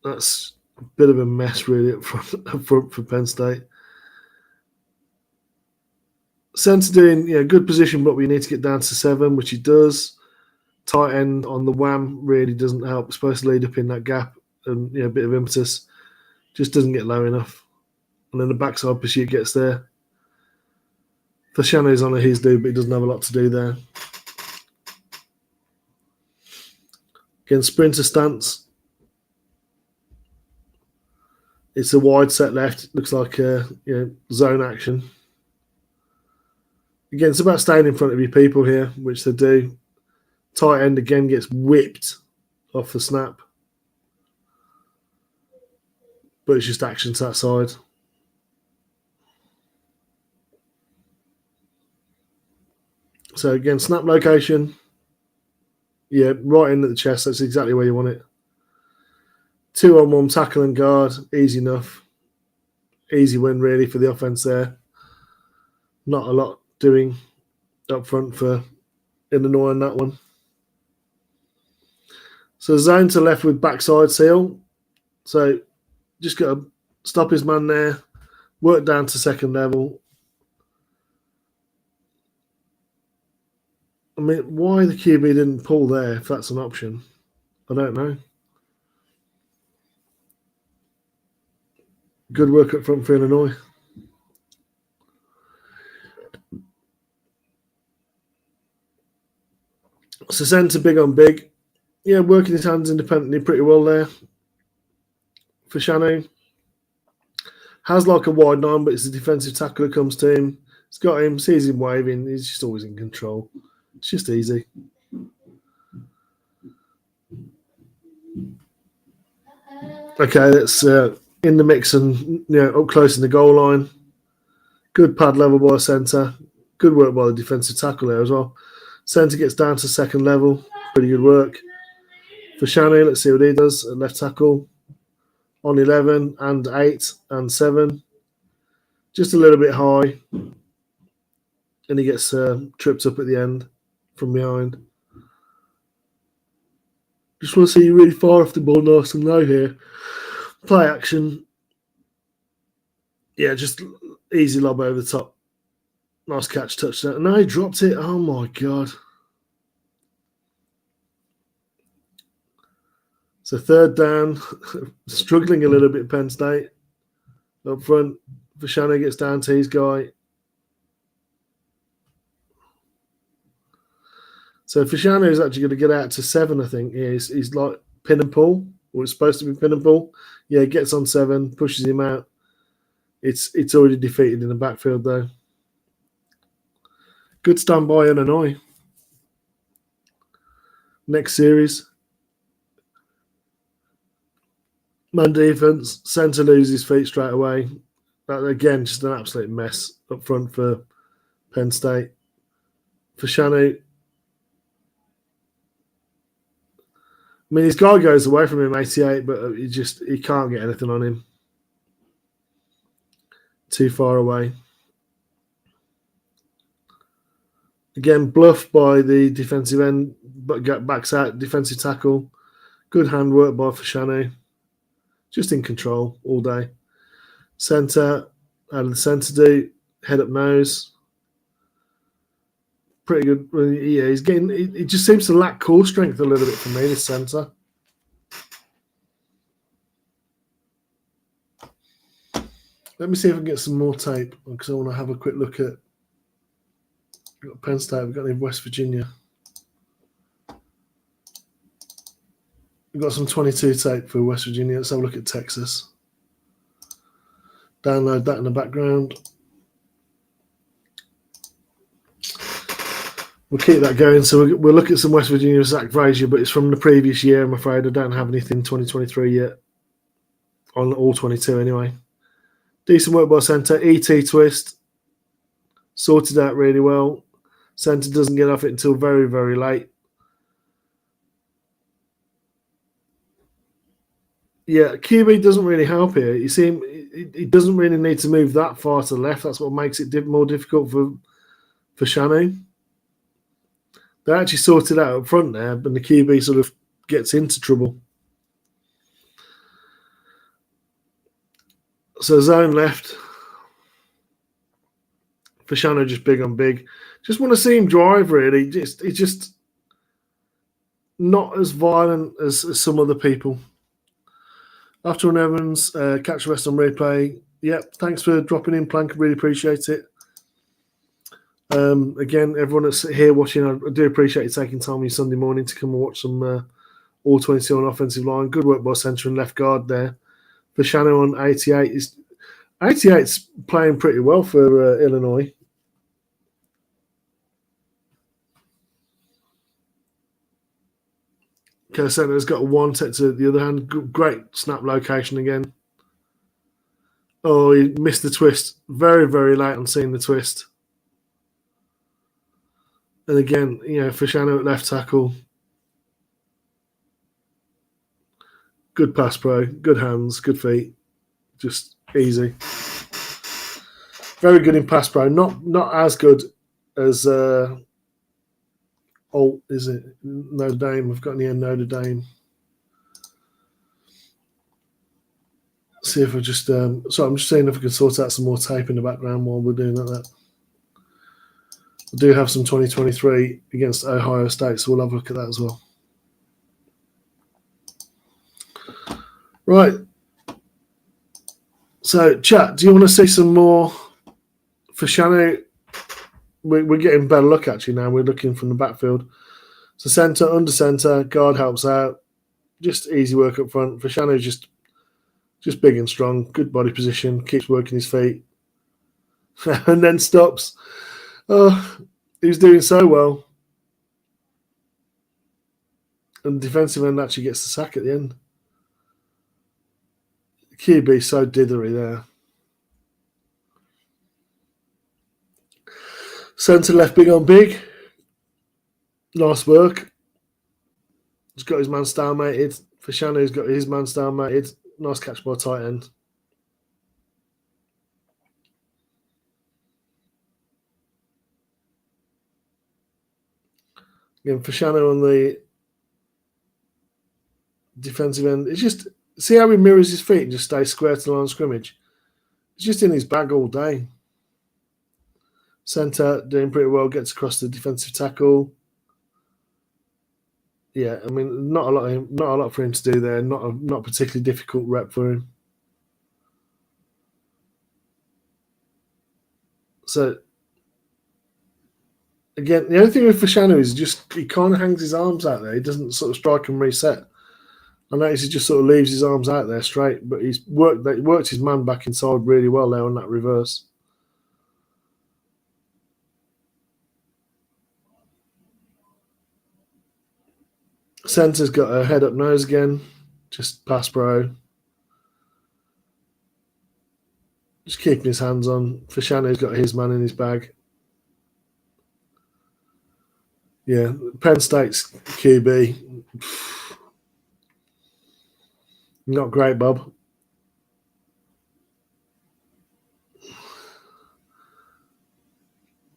That's a bit of a mess, really, up front for Penn State. Centre doing good position, but we need to get down to 7, which he does. Tight end on the wham really doesn't help. It's supposed to lead up in that gap and a bit of impetus. Just doesn't get low enough. And then the backside pursuit gets there. Fashanu's on a his do, but he doesn't have a lot to do there. Again, sprinter stance. It's a wide set left. Looks like zone action. Again, it's about staying in front of your people here, which they do. Tight end again gets whipped off the snap. But it's just action to that side. So again, snap location. Yeah, right in at the chest. That's exactly where you want it. 2-on-1 tackle and guard. Easy enough. Easy win, really, for the offense there. Not a lot doing up front for Illinois on that one. So zone to left with backside seal. So just got to stop his man there. Work down to second level. I mean, why the QB didn't pull there, if that's an option, I don't know. Good work up front for Illinois. So centre big on big. Yeah, working his hands independently pretty well there. Fashanu has like a wide 9, but it's the defensive tackle that comes to him. He's got him, sees him waving. He's just always in control. It's just easy. Okay, that's in the mix and up close in the goal line. Good pad level by centre. Good work by the defensive tackle there as well. Centre gets down to second level. Pretty good work. Fashanu, let's see what he does at left tackle. On 11 and 8 and 7. Just a little bit high. And he gets tripped up at the end from behind. Just want to see you really far off the ball, nice and low here. Play action. Yeah, just easy lob over the top. Nice catch, touchdown. No, he dropped it. Oh, my God. So third down. Struggling a little bit, Penn State. Up front, Fashanu gets down to his guy. So Fashanu is actually going to get out to 7, I think. Yeah, he's like pin and pull, or it's supposed to be pin and pull. Yeah, gets on 7, pushes him out. It's already defeated in the backfield, though. Good stand by Illinois. Next series. Man defense. Centre loses feet straight away. That, again, just an absolute mess up front for Penn State. Fashanu. I mean, his guy goes away from him, 88, but he can't get anything on him. Too far away. Again, bluff by the defensive end, but backs out, defensive tackle. Good handwork by Fashanu. Just in control all day. Centre, out of the centre do, head up nose. Pretty good. Yeah, he's getting. It just seems to lack core strength a little bit for me, this centre. Let me see if I can get some more tape because I want to have a quick look at. We've got Penn State. We've got any West Virginia. We've got some 22 tape for West Virginia. Let's have a look at Texas. Download that in the background. We'll keep that going. So we'll look at some West Virginia with Zach Frazier, but it's from the previous year, I'm afraid. I don't have anything 2023 yet. On all 22 anyway. Decent work by centre. ET twist. Sorted out really well. Centre doesn't get off it until very, very late. Yeah, QB doesn't really help here. You see, it doesn't really need to move that far to the left. That's what makes it more difficult for Fashanu. They actually sorted out up front there, but the QB sort of gets into trouble. So zone left. Fashanu just big on big. Just want to see him drive, really. He's just not as violent as some other people. After on Evans, catch the rest on replay. Yep, thanks for dropping in, Plank. Really appreciate it. Again, everyone that's here watching, I do appreciate you taking time on your Sunday morning to come and watch some all 22 on offensive line. Good work by centre and left guard there. Fashanu on 88 is 88's playing pretty well for Illinois. Okay, centre's got one set to the other hand. Great snap location again. Oh, he missed the twist. Very, very late on seeing the twist. And again, Fashanu at left tackle. Good pass pro, good hands, good feet. Just easy. Very good in pass pro. Not as good as is it Notre Dame? I've got any Notre Dame. See if I just I'm just seeing if I can sort out some more tape in the background while we're doing that. I do have some 2023 against Ohio State, so we'll have a look at that as well. Right. So, chat, do you want to see some more Fashanu? We're getting better look, actually, now. We're looking from the backfield. So, centre, under centre, guard helps out. Just easy work up front. Fashanu just big and strong. Good body position. Keeps working his feet. And then stops. Oh, he was doing so well. And the defensive end actually gets the sack at the end. QB so dithery there. Centre left big on big. Nice work. He's got his man stalemated. Fashanu's got his man stalemated. Nice catch by tight end. Again, Fashanu on the defensive end. It's just, see how he mirrors his feet and just stays square to the line of scrimmage. It's just in his bag all day. Centre doing pretty well, gets across the defensive tackle. Yeah, I mean, not a lot for him to do there. Not a particularly difficult rep for him. So again, the only thing with Fashanu is just he kind of hangs his arms out there. He doesn't sort of strike and reset. I notice he just sort of leaves his arms out there straight, but he's worked his man back inside really well there on that reverse. Centre's got a head up nose again, just pass pro. Just keeping his hands on. Fashanu's got his man in his bag. Yeah, Penn State's QB. Not great, Bob.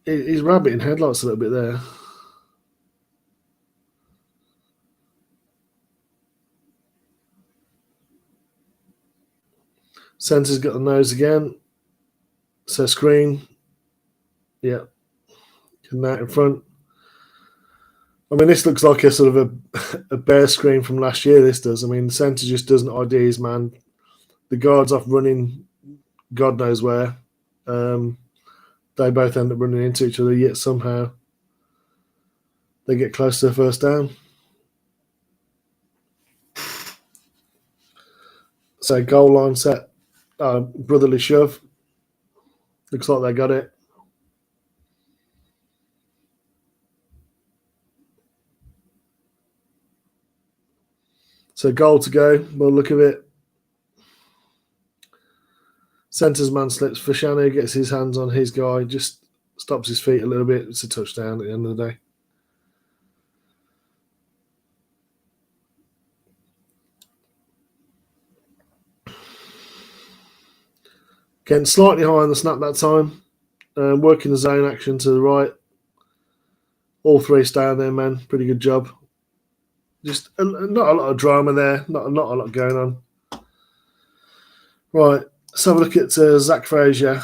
He's rabbiting headlights a little bit there. Centre's got the nose again. So screen. Yeah. And that in front. I mean, this looks like a sort of a bear screen from last year, this does. I mean, the centre just doesn't ID his man. The guard's off running God knows where. They both end up running into each other, yet somehow they get close to the first down. So goal line set, brotherly shove. Looks like they got it. So goal to go, by the look of it. Centre's man slips. Fashanu gets his hands on his guy, just stops his feet a little bit. It's a touchdown at the end of the day. Again, slightly high on the snap that time. Working the zone action to the right. All three stay on there, man. Pretty good job. Just not a lot of drama there. Not a lot going on. Right. Let's have a look at Zach Frazier,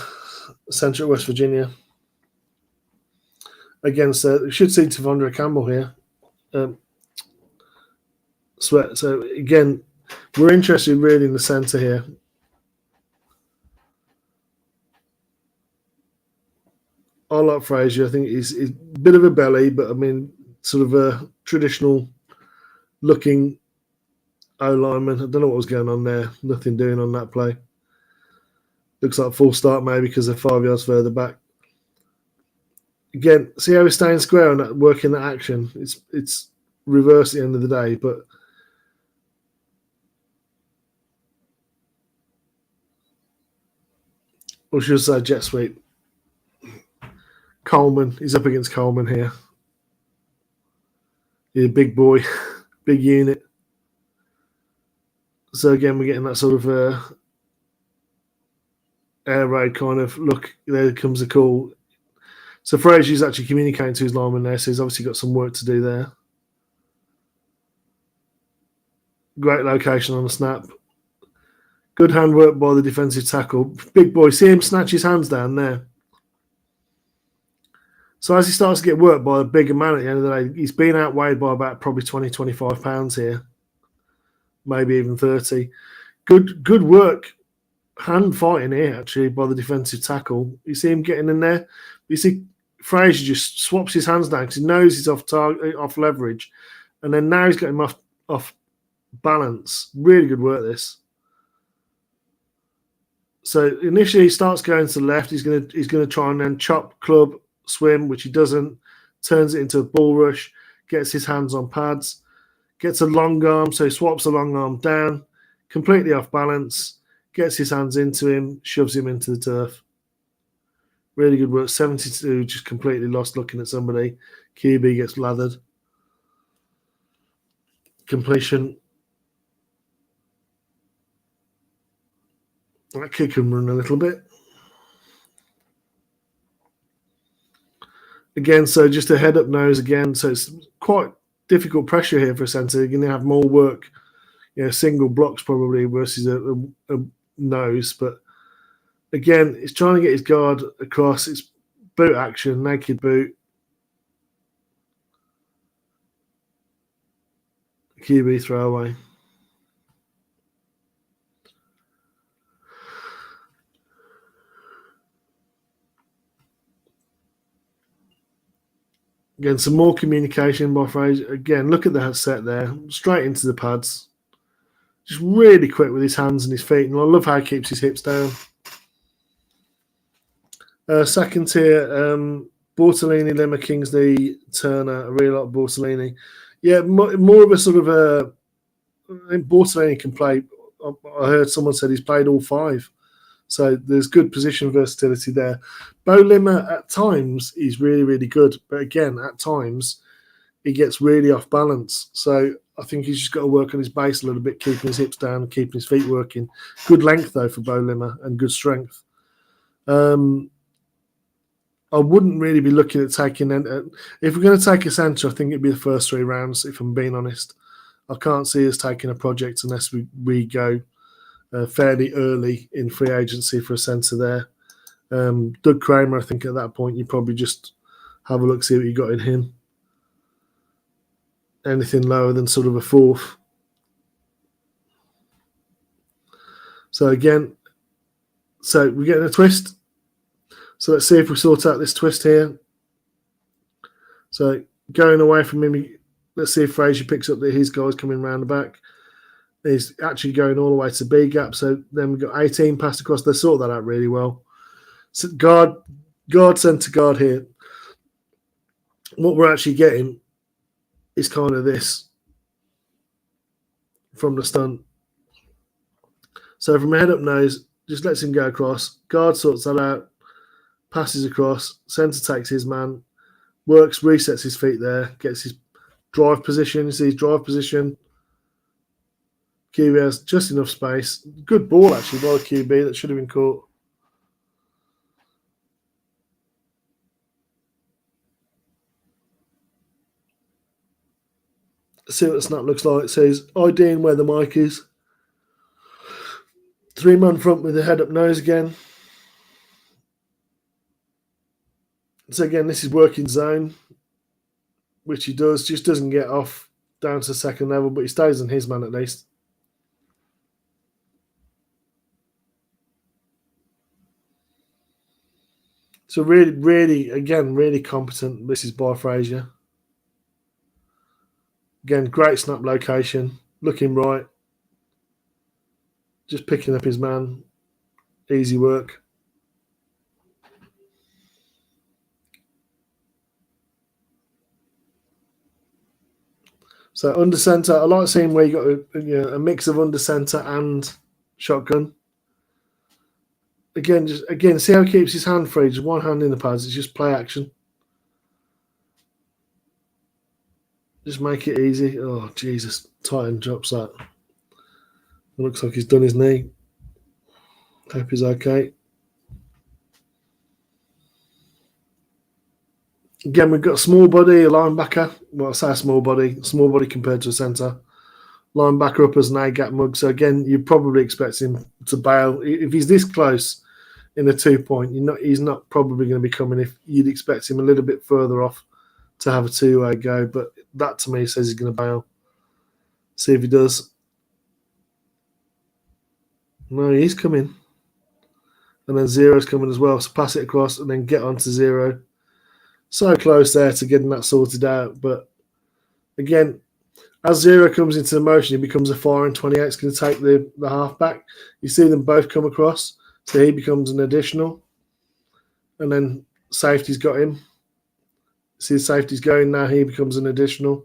centre at West Virginia. Against, we should see Tavondra Campbell here. Sweat. So, again, we're interested really in the centre here. I like Frazier. I think he's a bit of a belly, but I mean, sort of a traditional looking O lineman. I don't know what was going on there. Nothing doing on that play. Looks like full start maybe because they're 5 yards further back. Again, see how he's staying square on that, working that action. It's reverse at the end of the day, but or should I say jet sweep. Coleman, he's up against Coleman here. He's a big boy, big unit. So again, we're getting that sort of air raid kind of look. There comes the call. So Frazier's actually communicating to his lineman there, so he's obviously got some work to do there. Great location on the snap. Good handwork by the defensive tackle. Big boy, see him snatch his hands down there. So as he starts to get worked by a bigger man at the end of the day, he's been outweighed by about probably 20, 25 pounds here. Maybe even 30. Good work, hand fighting here, actually, by the defensive tackle. You see him getting in there. You see Frazier just swaps his hands down because he knows he's off target, off leverage. And then now he's got him off balance. Really good work, this. So initially he starts going to the left. He's gonna try and then chop, club, swim, which he doesn't. Turns it into a bull rush. Gets his hands on pads. Gets a long arm, so he swaps the long arm down. Completely off balance. Gets his hands into him. Shoves him into the turf. Really good work. 72, just completely lost looking at somebody. QB gets lathered. Completion. That kid can run a little bit. Again, so just a head up nose again. So it's quite difficult pressure here for a centre. You're going to have more work, single blocks probably versus a nose. But again, it's trying to get his guard across. It's boot action, naked boot. QB throwaway. Again, some more communication by Fraser. Again, look at the set there. Straight into the pads. Just really quick with his hands and his feet. And I love how he keeps his hips down. Second tier, Bortolini, Limmer, Kingsley, Turner. I really like Bortolini. Yeah, more of a sort of a... I think Bortolini can play. I heard someone said he's played all five. So there's good position versatility there. Bo Limmer, at times, he's really, really good. But again, at times, he gets really off balance. So I think he's just got to work on his base a little bit, keeping his hips down, keeping his feet working. Good length, though, for Bo Limmer and good strength. I wouldn't really be looking at taking... if we're going to take a centre, I think it'd be the first 3 rounds, if I'm being honest. I can't see us taking a project unless we go... fairly early in free agency for a centre there. Doug Kramer, I think at that point, you probably just have a look, see what you got in him. Anything lower than sort of a 4th. So again, So we're getting a twist. So let's see if we sort out this twist here. So going away from him, let's see if Fraser picks up that his guy's coming round the back. He's actually going all the way to B gap. So then we've got 18 passed across. They sort that out really well. So guard centre guard here. What we're actually getting is kind of this from the stunt. So from a head up nose, just lets him go across. Guard sorts that out, passes across. Centre takes his man, works, resets his feet there, gets his drive position. You see his drive position. QB has just enough space. Good ball actually by the QB that should have been caught. Let's see what the snap looks like. It says IDing where the mic is. 3-man front with the head up nose again. So again, this is working zone, which he does. Just doesn't get off down to the second level, but he stays on his man at least. So really competent. This is by Fraser. Again, great snap location, looking right. Just picking up his man. Easy work. So under centre, I like seeing where you got a mix of under centre and shotgun. Again, see how he keeps his hand free. Just one hand in the pads. It's just play action. Just make it easy. Oh, Jesus. Titan drops that. It looks like he's done his knee. Hope he's okay. Again, we've got a small body, a linebacker. Well, I say a small body compared to a centre. Linebacker up as an A-gap mug. So again, you probably expect him to bail. If he's this close in a 2-point, he's not probably going to be coming. If you'd expect him a little bit further off to have a 2-way go, but that to me says he's going to bail. See if he does. No, he's coming. And then Zero's coming as well. So pass it across and then get onto Zero. So close there to getting that sorted out. But again, as Zero comes into the motion, he becomes a 4 and 28. It's going to take the half back. You see them both come across. So he becomes an additional. And then safety's got him. See the safety's going now. He becomes an additional.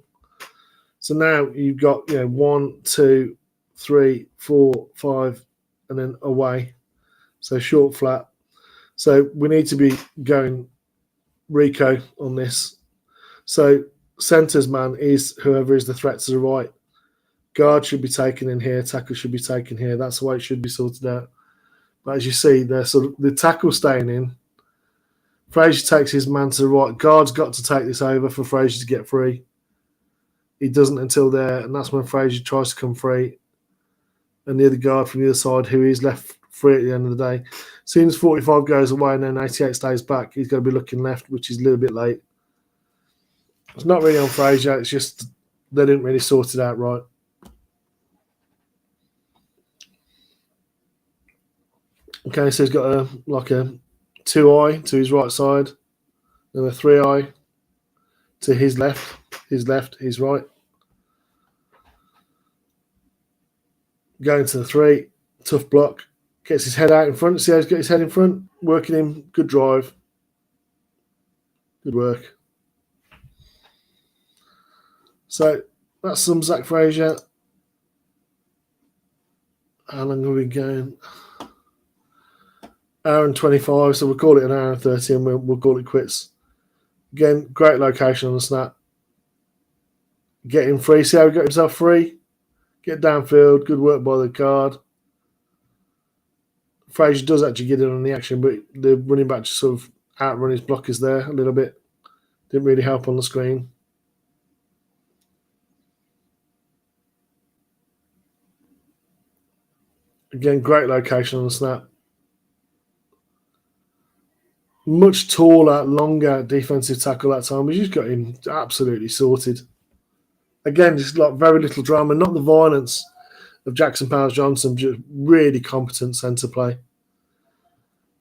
So now you've got 1, 2, 3, 4, 5, and then away. So short flat. So we need to be going Rico on this. So centre's man is whoever is the threat to the right. Guard should be taken in here. Tackle should be taken here. That's the way it should be sorted out. But as you see, the tackle staying in. Fraser takes his man to the right. Guard's got to take this over for Fraser to get free. He doesn't until there, and that's when Fraser tries to come free. And the other guard from the other side, who is left free at the end of the day. As soon as 45 goes away and then 88 stays back, he's going to be looking left, which is a little bit late. It's not really on Fraser. It's just they didn't really sort it out right. Okay, so he's got a 2-eye to his right side, and a 3-eye to his left, his right. Going to the 3, tough block, gets his head out in front. See how he's got his head in front, working him. Good drive, good work. So that's some Zach Fraser. How long are we going? Hour and 25, so we'll call it an hour and 30 and we'll call it quits. Again, great location on the snap. Get him free. See how he got himself free? Get downfield. Good work by the guard. Fraser does actually get in on the action, but the running back just sort of outrun his blockers there a little bit. Didn't really help on the screen. Again, great location on the snap. Much taller, longer defensive tackle that time. We just got him absolutely sorted. Again, just very little drama, not the violence of Jackson Powers Johnson, just really competent centre play.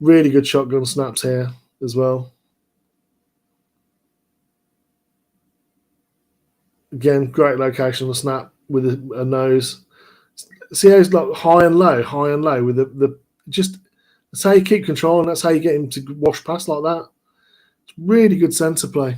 Really good shotgun snaps here as well. Again, great location on the snap with a nose. See how he's like high and low with the just that's how you keep control, and that's how you get him to wash past like that. It's really good centre play.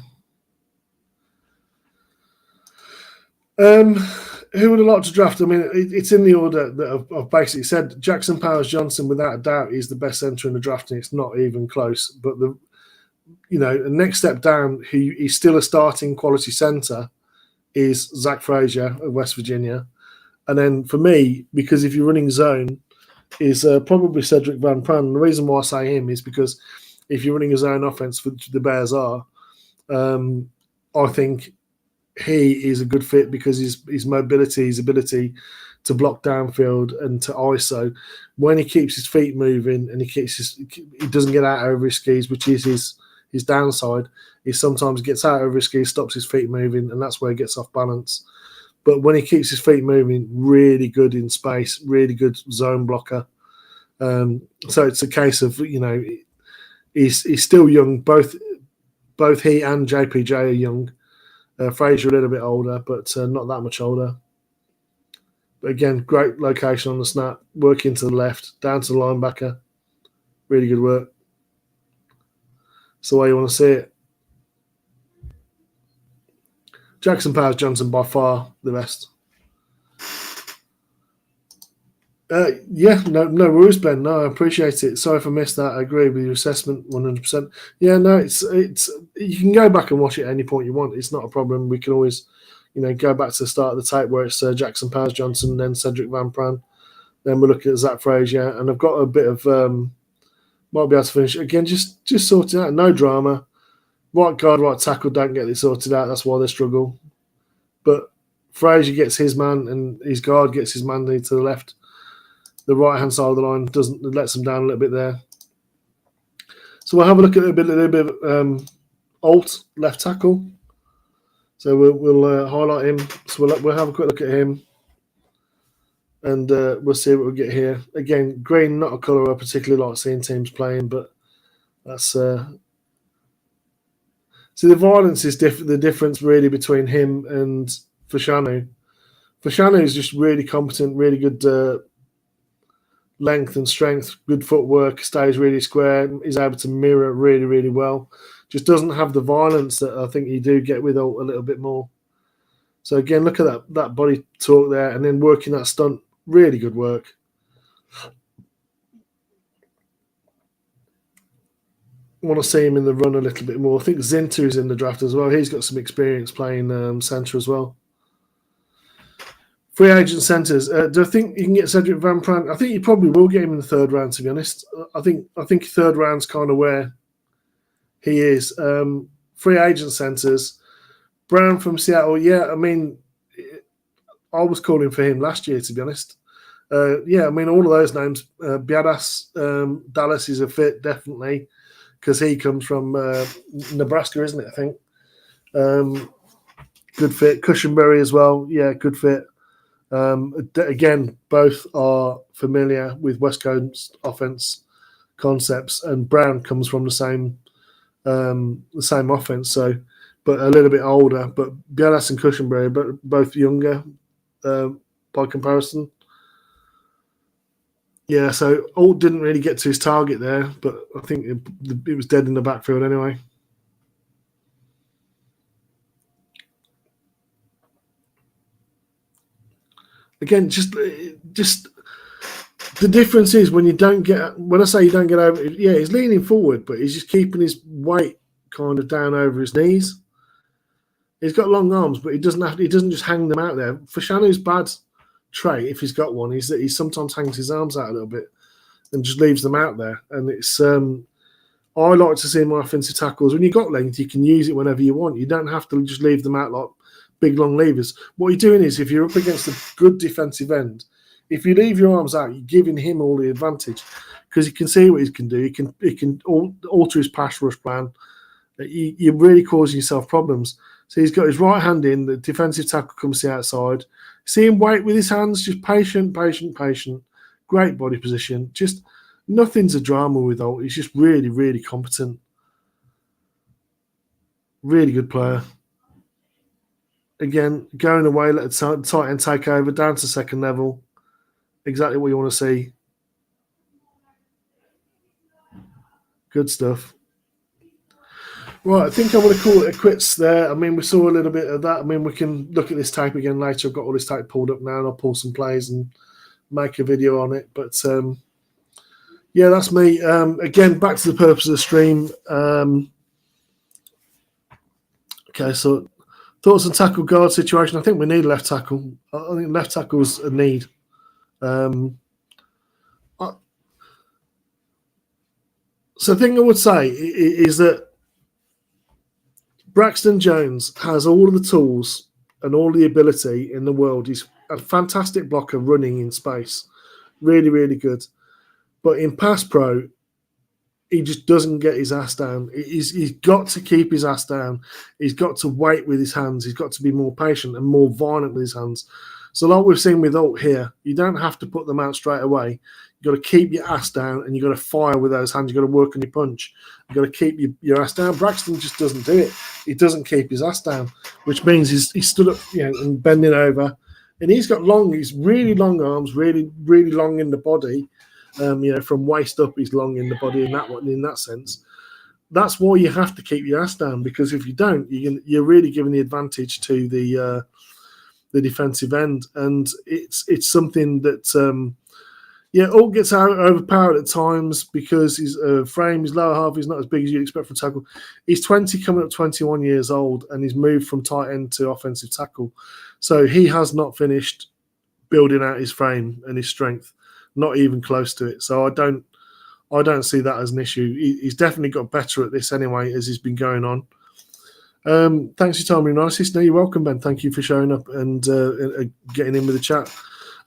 Who would I like to draft? I mean, it's in the order that I've basically said. Jackson Powers Johnson, without a doubt, is the best centre in the draft, and it's not even close. But the next step down, he's still a starting quality centre, is Zach Frazier of West Virginia. And then for me, because if you're running zone, is probably Cedric Van Pran. And the reason why I say him is because if you're running a zone offense, which the Bears are, I think he is a good fit because his mobility, his ability to block downfield and to ISO, when he keeps his feet moving and he doesn't get out over his skis, which is his downside. He sometimes gets out over his skis, stops his feet moving, and that's where he gets off balance. But when he keeps his feet moving, really good in space, really good zone blocker. So it's a case of, he's still young. Both he and JPJ are young. Frazier a little bit older, but not that much older. But again, great location on the snap. Working to the left, down to the linebacker. Really good work. It's the way you want to see it. Jackson Powers Johnson by far the best. No worries, Ben. No, I appreciate it. Sorry if I missed that. I agree with your assessment 100%. Yeah, no, it's you can go back and watch it at any point you want. It's not a problem. We can always, go back to the start of the tape where it's Jackson Powers Johnson, then Cedric Van Pran, then we're looking at Zach Frazier, and I've got a bit of might be able to finish again. Just sort it out. No drama. Right guard, right tackle don't get this sorted out. That's why they struggle. But Frazier gets his man, and his guard gets his man to the left. The right-hand side of the line lets them down a little bit there. So we'll have a look at a little bit of Alt, left tackle. So we'll highlight him. So we'll have a quick look at him. And we'll see what we get here. Again, green, not a colour I particularly like seeing teams playing, but that's... See, the violence is the difference really between him and Fashanu. Fashanu is just really competent, really good length and strength, good footwork, stays really square, is able to mirror really, really well. Just doesn't have the violence that I think you do get with Alt a little bit more. So again, look at that body talk there, and then working that stunt, really good work. I want to see him in the run a little bit more. I think Zinter is in the draft as well. He's got some experience playing centre as well. Free agent centres. Do I think you can get Cedric Van Pran? I think you probably will get him in the third round, to be honest. I think third round's kind of where he is. Free agent centres. Brown from Seattle. Yeah, I mean, I was calling for him last year, to be honest. I mean, all of those names. Biadas, Dallas is a fit, definitely, because he comes from Nebraska, isn't it, I think? Good fit. Cushenberry as well. Yeah, good fit. Again, both are familiar with West Coast offense concepts, and Brown comes from the same offense, so but a little bit older. But Bialas and Cushenberry, but both younger by comparison. Yeah, so Alt didn't really get to his target there, but I think it was dead in the backfield anyway. Again, just the difference is when I say you don't get over, yeah, he's leaning forward, but he's just keeping his weight kind of down over his knees. He's got long arms, but he doesn't just hang them out there. Fashanu's bad trait, if he's got one, is that he sometimes hangs his arms out a little bit and just leaves them out there. And it's I like to see my offensive tackles. When you've got length, you can use it whenever you want. You don't have to just leave them out like big long levers. What you're doing is, if you're up against a good defensive end, if you leave your arms out, you're giving him all the advantage because he can see what he can do. He can alter his pass rush plan. You're really causing yourself problems. So he's got his right hand in. The defensive tackle comes to the outside. See him wait with his hands, just patient. Great body position. Just Nothing's a drama with Alt. He's just really, really competent. Really good player. Again, going away, let the tight end take over, down to second level. Exactly what you want to see. Good stuff. Right, I think I'm going to call it a quits there. I mean, we saw a little bit of that. I mean, we can look at this tape again later. I've got all this tape pulled up now, and I'll pull some plays and make a video on it. But yeah, that's me. Again, back to the purpose of the stream. Okay, so thoughts on tackle guard situation. I think we need left tackle. I think left tackle's a need. So the thing I would say is that Braxton Jones has all of the tools and all the ability in the world. He's a fantastic blocker running in space. Really, really good. But in pass pro, he just doesn't get his ass down. He's got to keep his ass down. He's got to wait with his hands. He's got to be more patient and more violent with his hands. So like we've seen with Alt here, you don't have to put them out straight away. You've got to keep your ass down and you've got to fire with those hands. You've got to work on your punch. You've got to keep your ass down. Braxton just doesn't do it. He doesn't keep his ass down, which means he's stood up, and bending over. And he's really long arms, really, really long in the body. From waist up, he's long in the body in that sense. That's why you have to keep your ass down, because if you don't, you're really giving the advantage to the defensive end, and it's something that all gets overpowered at times because his frame, his lower half is not as big as you'd expect from tackle. He's 20, coming up 21 years old, and he's moved from tight end to offensive tackle, so he has not finished building out his frame and his strength. Not even close to it. So I don't see that as an issue. He's definitely got better at this anyway as he's been going on. Thanks for your time, Amarius. No, you're welcome, Ben. Thank you for showing up and getting in with the chat.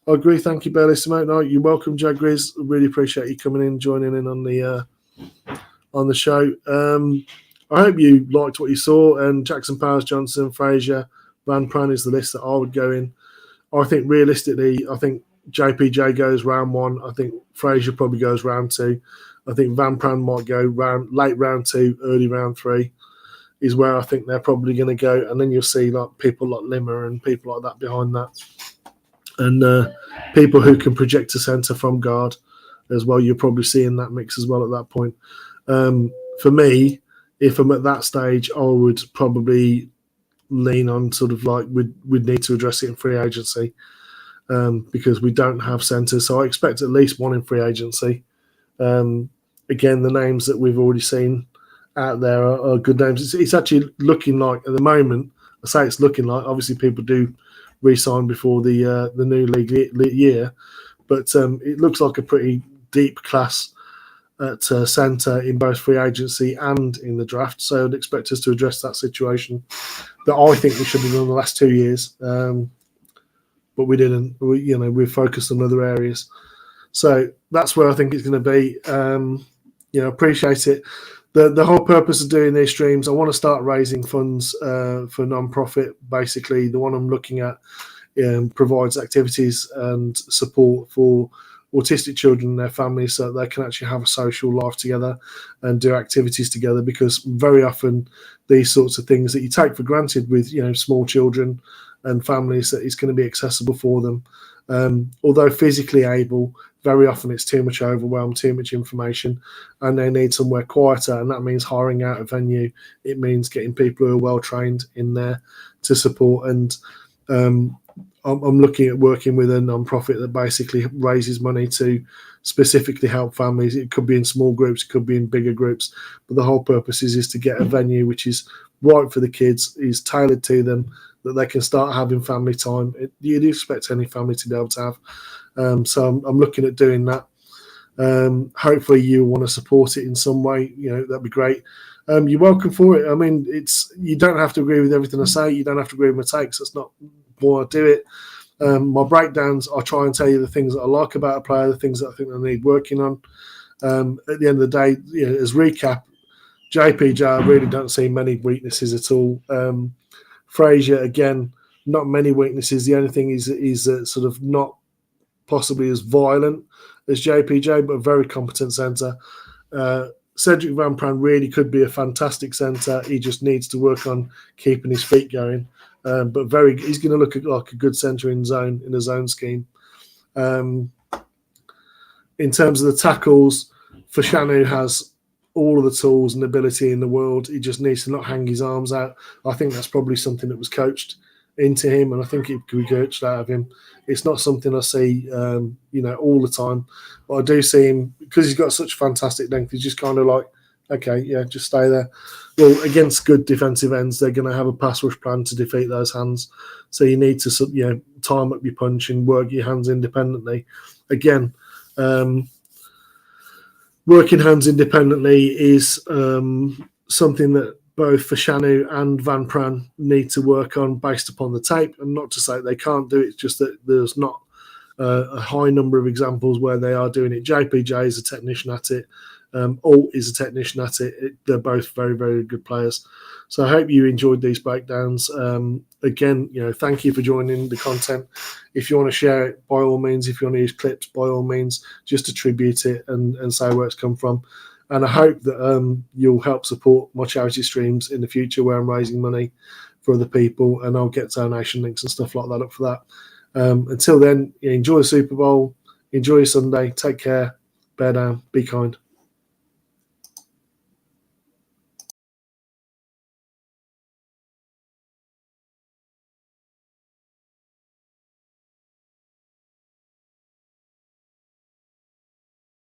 I agree. Thank you, Bailey. No, you're welcome, Joe Grizz. Really appreciate you coming in, joining in on the show. I hope you liked what you saw. And Jackson Powers, Johnson, Frazier, Van Pran is the list that I would go in. I think realistically, JPJ goes round 1. I think Frazier probably goes round 2. I think Van Pran might go late round 2, early round 3 is where I think they're probably going to go. And then you'll see like people like Limmer and people like that behind that. And people who can project a centre from guard as well. You'll probably see in that mix as well at that point. For me, if I'm at that stage, I would probably lean on sort of like we'd need to address it in free agency. Because we don't have centres. So I expect at least one in free agency. Again, the names that we've already seen out there are good names. It's actually looking like, at the moment, I say it's looking like, obviously people do re-sign before the new league year, but it looks like a pretty deep class at centre in both free agency and in the draft. So I'd expect us to address that situation that I think we should have done the last 2 years. But we didn't. We focused on other areas, so that's where I think it's going to be. Appreciate it. The whole purpose of doing these streams, I want to start raising funds for non-profit. Basically, the one I'm looking at provides activities and support for autistic children and their families, so that they can actually have a social life together and do activities together. Because very often, these sorts of things that you take for granted with small children and families, that it's going to be accessible for them. Although physically able, very often it's too much overwhelm, too much information, and they need somewhere quieter, and that means hiring out a venue. It means getting people who are well trained in there to support. And I'm looking at working with a non-profit that basically raises money to specifically help families. It could be in small groups, it could be in bigger groups, but the whole purpose is to get a venue which is right for the kids, is tailored to them, that they can start having family time. You'd expect any family to be able to have. So I'm looking at doing that. Hopefully you want to support it in some way. That'd be great. You're welcome for it. I mean, you don't have to agree with everything I say. You don't have to agree with my takes. That's not why I do it. My breakdowns, I try and tell you the things that I like about a player, the things that I think I need working on. At the end of the day, as recap, JPJ, I really don't see many weaknesses at all. Frazier, again, not many weaknesses. The only thing is sort of not possibly as violent as JPJ, but a very competent centre. Cedric Van Pran really could be a fantastic centre. He just needs to work on keeping his feet going. But he's going to look like a good centre in a zone scheme. In terms of the tackles, Fashanu has all of the tools and ability in the world. He just needs to not hang his arms out. I think that's probably something that was coached into him, and I think it could be coached out of him. It's not something I see, all the time. But I do see him, because he's got such fantastic length, he's just kind of like, okay, yeah, just stay there. Well, against good defensive ends, they're going to have a pass rush plan to defeat those hands. So you need to, time up your punch and work your hands independently. Again, working hands independently is something that both Fashanu and Van Pran need to work on based upon the tape. And not to say they can't do it, it's just that there's not a high number of examples where they are doing it. JPJ is a technician at it. Alt is a technician at it. They're both very, very good players. So I hope you enjoyed these breakdowns. Again, thank you for joining the content. If you want to share it, by all means. If you want to use clips, by all means, just attribute it and say where it's come from. And I hope that you'll help support my charity streams in the future where I'm raising money for other people, and I'll get donation links and stuff like that up for that. Until then, enjoy the Super Bowl, enjoy your Sunday, take care, bear down, be kind.